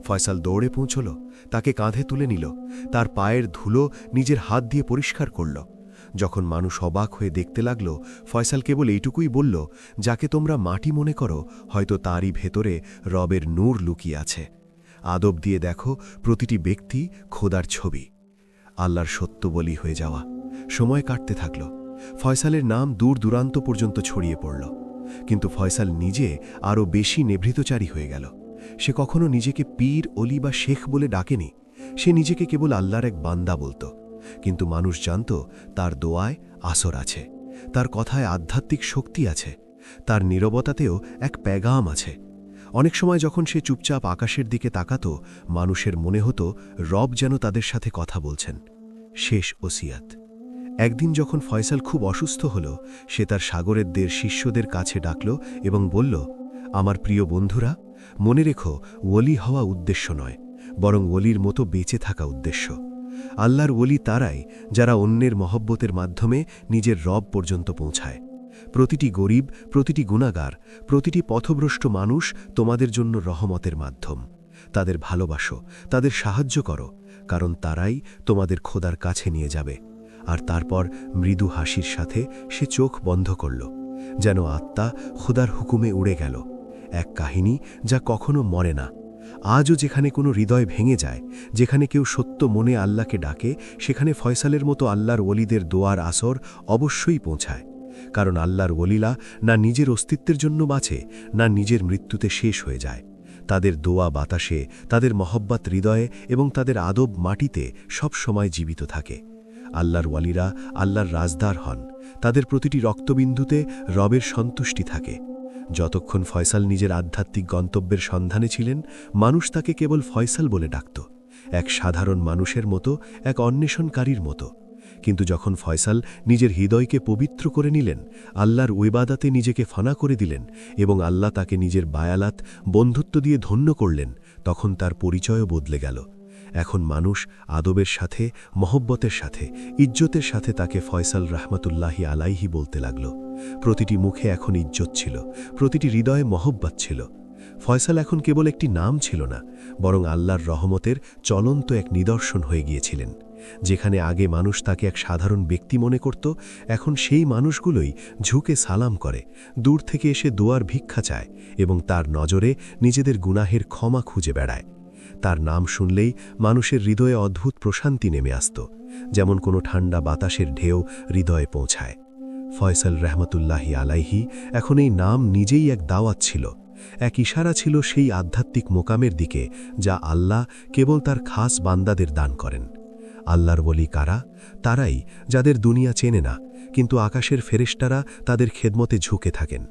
ফয়সাল দৌড়ে পৌঁছল, তাকে কাঁধে তুলে নিল, তার পায়ের ধুলো নিজের হাত দিয়ে পরিষ্কার করল। যখন মানুষ অবাক হয়ে দেখতে লাগল, ফয়সাল কেবল এইটুকুই বলল, যাকে তোমরা মাটি মনে করো, হয়তো তারই ভেতরে রবের নূর লুকিয়ে আছে। আদব দিয়ে দেখো, প্রতিটি ব্যক্তি খোদার ছবি। আল্লাহর সত্য বলি হয়ে যাওয়া। সময় কাটতে থাকল। ফয়সালের নাম দূর দূরান্ত পর্যন্ত ছড়িয়ে পড়ল। কিন্তু ফয়সাল নিজে আরও বেশি নিভৃতচারী হয়ে গেল। সে কখনো নিজেকে পীর, অলি বা শেখ বলে ডাকেনি। সে নিজেকে কেবল আল্লাহর এক বান্দা বলত। কিন্তু মানুষ জানত তার দোয়ায় আসর আছে, তার কথায় আধ্যাত্মিক শক্তি আছে, তার নীরবতাতেও এক পেগাম আছে। অনেক সময় যখন সে চুপচাপ আকাশের দিকে তাকাত, মানুষের মনে হতো রব যেন তাদের সাথে কথা বলছেন। শেষ ওসিয়াত। একদিন যখন ফয়সাল খুব অসুস্থ হল, সে তার সাগরের শিষ্যদের কাছে ডাকল এবং বলল, আমার প্রিয় বন্ধুরা, মনে রেখো, ওলি হওয়া উদ্দেশ্য নয়, বরং ওলির মতো বেঁচে থাকা উদ্দেশ্য। আল্লাহর ওলি তারাই যারা অন্যের মহব্বতের মাধ্যমে নিজের রব পর্যন্ত পৌঁছায়। প্রতিটি গরিব, প্রতিটি গুনাহগার, প্রতিটি পথভ্রষ্ট মানুষ তোমাদের জন্য রহমতের মাধ্যম। তাদের ভালোবাসো, তাদের সাহায্য করো, কারণ তারাই তোমাদের খোদার কাছে নিয়ে যাবে। আর তারপর মৃদু হাসির সাথে সে চোখ বন্ধ করল, যেন আত্মা খোদার হুকুমে উড়ে গেল। এক কাহিনী যা কখনো মরে না। আজও যেখানে কোনো হৃদয় ভেঙে যায়, যেখানে কেউ সত্য মনে আল্লাহকে ডাকে, সেখানে ফয়সালের মতো আল্লাহর ওলিদের দোয়ার আসর অবশ্যই পৌঁছায়। কারণ আল্লাহর ওলিলা না নিজের অস্তিত্বের জন্য বাঁচে, না নিজের মৃত্যুতে শেষ হয়ে যায়। তাদের দোয়া বাতাসে, তাদের মহব্বত হৃদয়ে এবং তাদের আদব মাটিতে সব সময় জীবিত থাকে। আল্লাহর ওয়ালিরা আল্লাহর রাজদার হন। তাদের প্রতিটি রক্তবিন্দুতে রবের সন্তুষ্টি থাকে। যতক্ষণ ফয়সাল নিজের আধ্যাত্মিক গন্তব্যের সন্ধানে ছিলেন, মানুষ তাকে কেবল ফয়সাল বলে ডাকত, এক সাধারণ মানুষের মতো, এক অন্বেষণকারীর মতো। কিন্তু যখন ফয়সাল নিজের হৃদয়কে পবিত্র করে নিলেন, আল্লাহর ইবাদতে নিজেকে ফানা করে দিলেন এবং আল্লাহ তাকে নিজের বায়ালাত, বন্ধুত্ব দিয়ে ধন্য করলেন, তখন তার পরিচয়ও বদলে গেল। এখন মানুষ আদবের সাথে, মহব্বতের সাথে, ইজ্জতের সাথে তাকে ফয়সাল রহমতুল্লাহি আলাইহি বলতে লাগল। প্রতিটি মুখে এখন ইজ্জত ছিল, প্রতিটি হৃদয়ে মহব্বত ছিল। ফয়সাল এখন কেবল একটি নাম ছিল না, বরং আল্লাহর রহমতের চলন্ত এক নিদর্শন হয়ে গিয়েছিলেন। যেখানে আগে মানুষ তাকে এক সাধারণ ব্যক্তি মনে করত, এখন সেই মানুষগুলোই ঝুঁকে সালাম করে, দূর থেকে এসে দোয়ার ভিক্ষা চায় এবং তার নজরে নিজেদের গুনাহের ক্ষমা খুঁজে বেড়ায়। তার নাম শুনলেই মানুষের হৃদয়ে অদ্ভুত প্রশান্তি নেমে আসত, যেমন কোনো ঠান্ডা বাতাসের ঢেউ হৃদয়ে পৌঁছায়। ফয়সাল রহমতুল্লাহি আলাইহি এখন এই নাম নিজেই এক দাওয়াত ছিল, এক ইশারা ছিল সেই আধ্যাত্মিক মোকামের দিকে যা আল্লাহ কেবল তার খাস বান্দাদের দান করেন। আল্লাহর ওলি কারা? তারাই যাদের দুনিয়া চেনে না, কিন্তু আকাশের ফেরেশতারা তাদের খেদমতে ঝুঁকে থাকেন।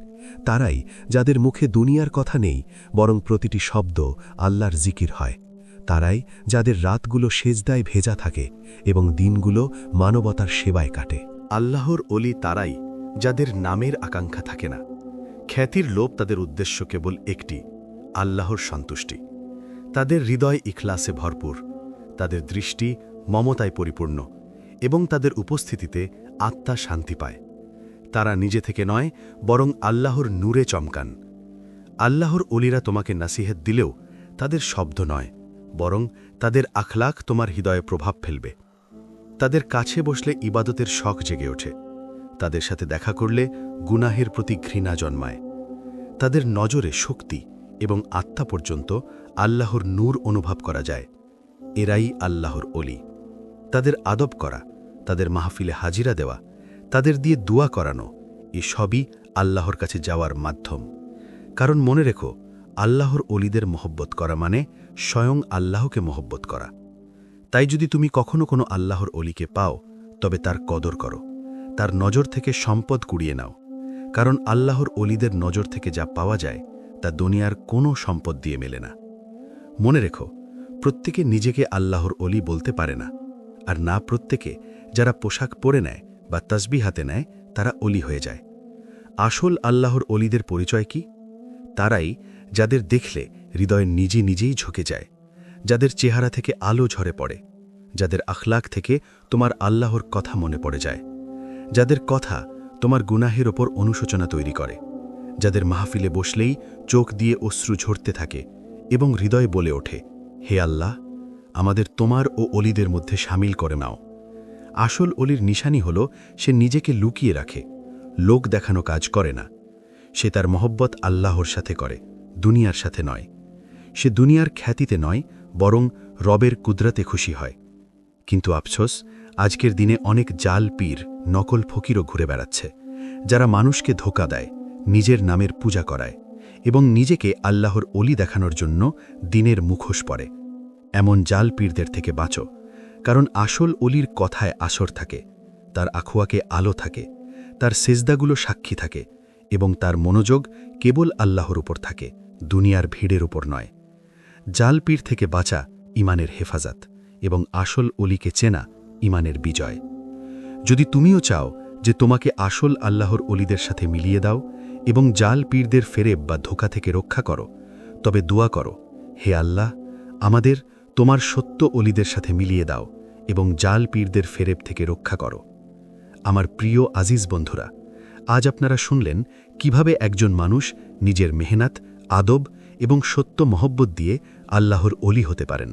তারাই যাদের মুখে দুনিয়ার কথা নেই, বরং প্রতিটি শব্দ আল্লাহর জিকির হয়। তারাই যাদের রাতগুলো সেজদায় ভেজা থাকে এবং দিনগুলো মানবতার সেবায় কাটে। আল্লাহর ওলি তারাই যাদের নামের আকাঙ্ক্ষা থাকে না, খ্যাতির লোভ তাদের উদ্দেশ্য কেবল একটি, আল্লাহর সন্তুষ্টি। তাদের হৃদয় ইখলাসে ভরপুর, তাদের দৃষ্টি মমতায় পরিপূর্ণ এবং তাদের উপস্থিতিতে আত্মা শান্তি পায়। তারা নিজে থেকে নয়, বরং আল্লাহর নূরে চমকান। আল্লাহর ওলিরা তোমাকে নাসিহত দিলেও তাদের শব্দ নয়, বরং তাদের আখলাক তোমার হৃদয়ে প্রভাব ফেলবে। তাদের কাছে বসলে ইবাদতের শখ জেগে ওঠে, তাদের সাথে দেখা করলে গুনাহের প্রতি ঘৃণা জন্মায়। তাদের নজরে শক্তি এবং আত্মা পর্যন্ত আল্লাহর নূর অনুভব করা যায়। এরাই আল্লাহর ওলি। তাদের আদব করা, তাদের মাহফিলে হাজিরা দেওয়া, তাদের দিয়ে দোয়া করানো, এ সবই আল্লাহর কাছে যাওয়ার মাধ্যম। কারণ মনে রেখো, আল্লাহর ওলিদের মহব্বত করা মানে স্বয়ং আল্লাহকে মহব্বত করা। তাই যদি তুমি কখনো কোনো আল্লাহর ওলিকে পাও, তবে তার কদর করো, তার নজর থেকে সম্পদ কুড়িয়ে নাও। কারণ আল্লাহর ওলিদের নজর থেকে যা পাওয়া যায় তা দুনিয়ার কোনো সম্পদ দিয়ে মেলে না। মনে রেখো, প্রত্যেকে নিজেকে আল্লাহর ওলি বলতে পারে না, আর না প্রত্যেকে যারা পোশাক পরে নেয় বা তসবিহ হাতে নেয় তারা অলি হয়ে যায়। আসল আল্লাহর অলিদের পরিচয় কি? তারাই যাদের দেখলে হৃদয় নিজে নিজেই ঝুঁকে যায়, যাদের চেহারা থেকে আলো ঝরে পড়ে, যাদের আখলাক থেকে তোমার আল্লাহর কথা মনে পড়ে যায়, যাদের কথা তোমার গুনাহের ওপর অনুশোচনা তৈরি করে, যাদের মাহফিলে বসলেই চোখ দিয়ে অশ্রু ঝরতে থাকে এবং হৃদয় বলে ওঠে, হে আল্লাহ, আমাদের তোমার ও অলিদের মধ্যে সামিল করে নাও। আসল অলির নিশানি হল সে নিজেকে লুকিয়ে রাখে, লোক দেখানো কাজ করে না। সে তার মহব্বত আল্লাহর সাথে করে, দুনিয়ার সাথে নয়। সে দুনিয়ার খ্যাতিতে নয়, বরং রবের কুদরতে খুশি হয়। কিন্তু আফসোস, আজকের দিনে অনেক জাল পীর, নকল ফকিরও ঘুরে বেড়াচ্ছে, যারা মানুষকে ধোঁকা দেয়, নিজের নামের পূজা করায় এবং নিজেকে আল্লাহর অলি দেখানোর জন্য দিনের মুখোশ পরে। এমন জাল পীরদের থেকে বাঁচো, কারণ আসল অলির কথায় আসর থাকে, তার আখুয়াকে আলো থাকে, তার সেজদাগুলো সাক্ষী থাকে এবং তার মনোযোগ কেবল আল্লাহর উপর থাকে, দুনিয়ার ভিড়ের উপর নয়। জাল পীর থেকে বাঁচা ইমানের হেফাজত এবং আসল অলিকে চেনা ইমানের বিজয়। যদি তুমিও চাও যে তোমাকে আসল আল্লাহর অলিদের সাথে মিলিয়ে দাও এবং জাল পীরদের ফেরেব বা ধোঁকা থেকে রক্ষা করো, তবে দোয়া করো, হে আল্লাহ, আমাদের তোমার সত্য অলিদের সাথে মিলিয়ে দাও এবং জাল পীরদের ফেরেব থেকে রক্ষা করো। আমার প্রিয় আজিজ বন্ধুরা, আজ আপনারা শুনলেন কিভাবে একজন মানুষ নিজের মেহনত, আদব এবং সত্য মহব্বত দিয়ে আল্লাহর অলি হতে পারেন,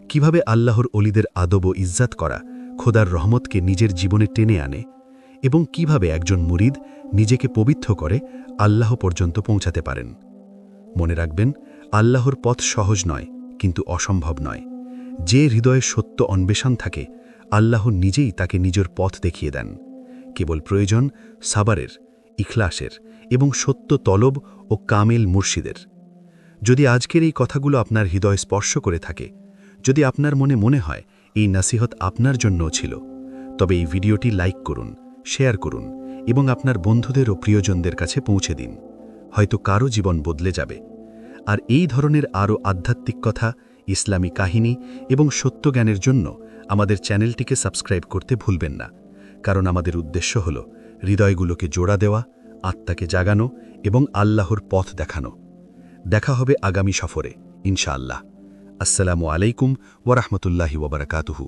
কিভাবে আল্লাহর অলিদের আদব ও ইজ্জাত করা খোদার রহমতকে নিজের জীবনে টেনে আনে এবং কিভাবে একজন মুরিদ নিজেকে পবিত্র করে আল্লাহ পর্যন্ত পৌঁছাতে পারেন। মনে রাখবেন, আল্লাহর পথ সহজ নয়, কিন্তু অসম্ভব নয়। যে হৃদয়ে সত্য অন্বেষণ থাকে, আল্লাহ নিজেই তাকে নিজের পথ দেখিয়ে দেন। কেবল প্রয়োজন সাবারের, ইখলাসের এবং সত্য তলব ও কামেল মুর্শিদের। যদি আজকের এই কথাগুলো আপনার হৃদয় স্পর্শ করে থাকে, যদি আপনার মনে হয় এই নাসিহত আপনার জন্যও ছিল, তবে এই ভিডিওটি লাইক করুন, শেয়ার করুন এবং আপনার বন্ধুদের ও প্রিয়জনদের কাছে পৌঁছে দিন। হয়তো কারো জীবন বদলে যাবে। আর এই ধরনের আরও আধ্যাত্মিক কথা, ইসলামী কাহিনী এবং সত্য জ্ঞানের জন্য আমাদের চ্যানেলটিকে সাবস্ক্রাইব করতে ভুলবেন না, কারণ আমাদের উদ্দেশ্য হল হৃদয়গুলোকে জোড়া দেওয়া, আত্মাকে জাগানো এবং আল্লাহর পথ দেখানো। দেখা হবে আগামী সফরে, ইনশাআল্লাহ। আসসালামু আলাইকুম ওয়া রাহমাতুল্লাহি ওয়া বারাকাতুহু।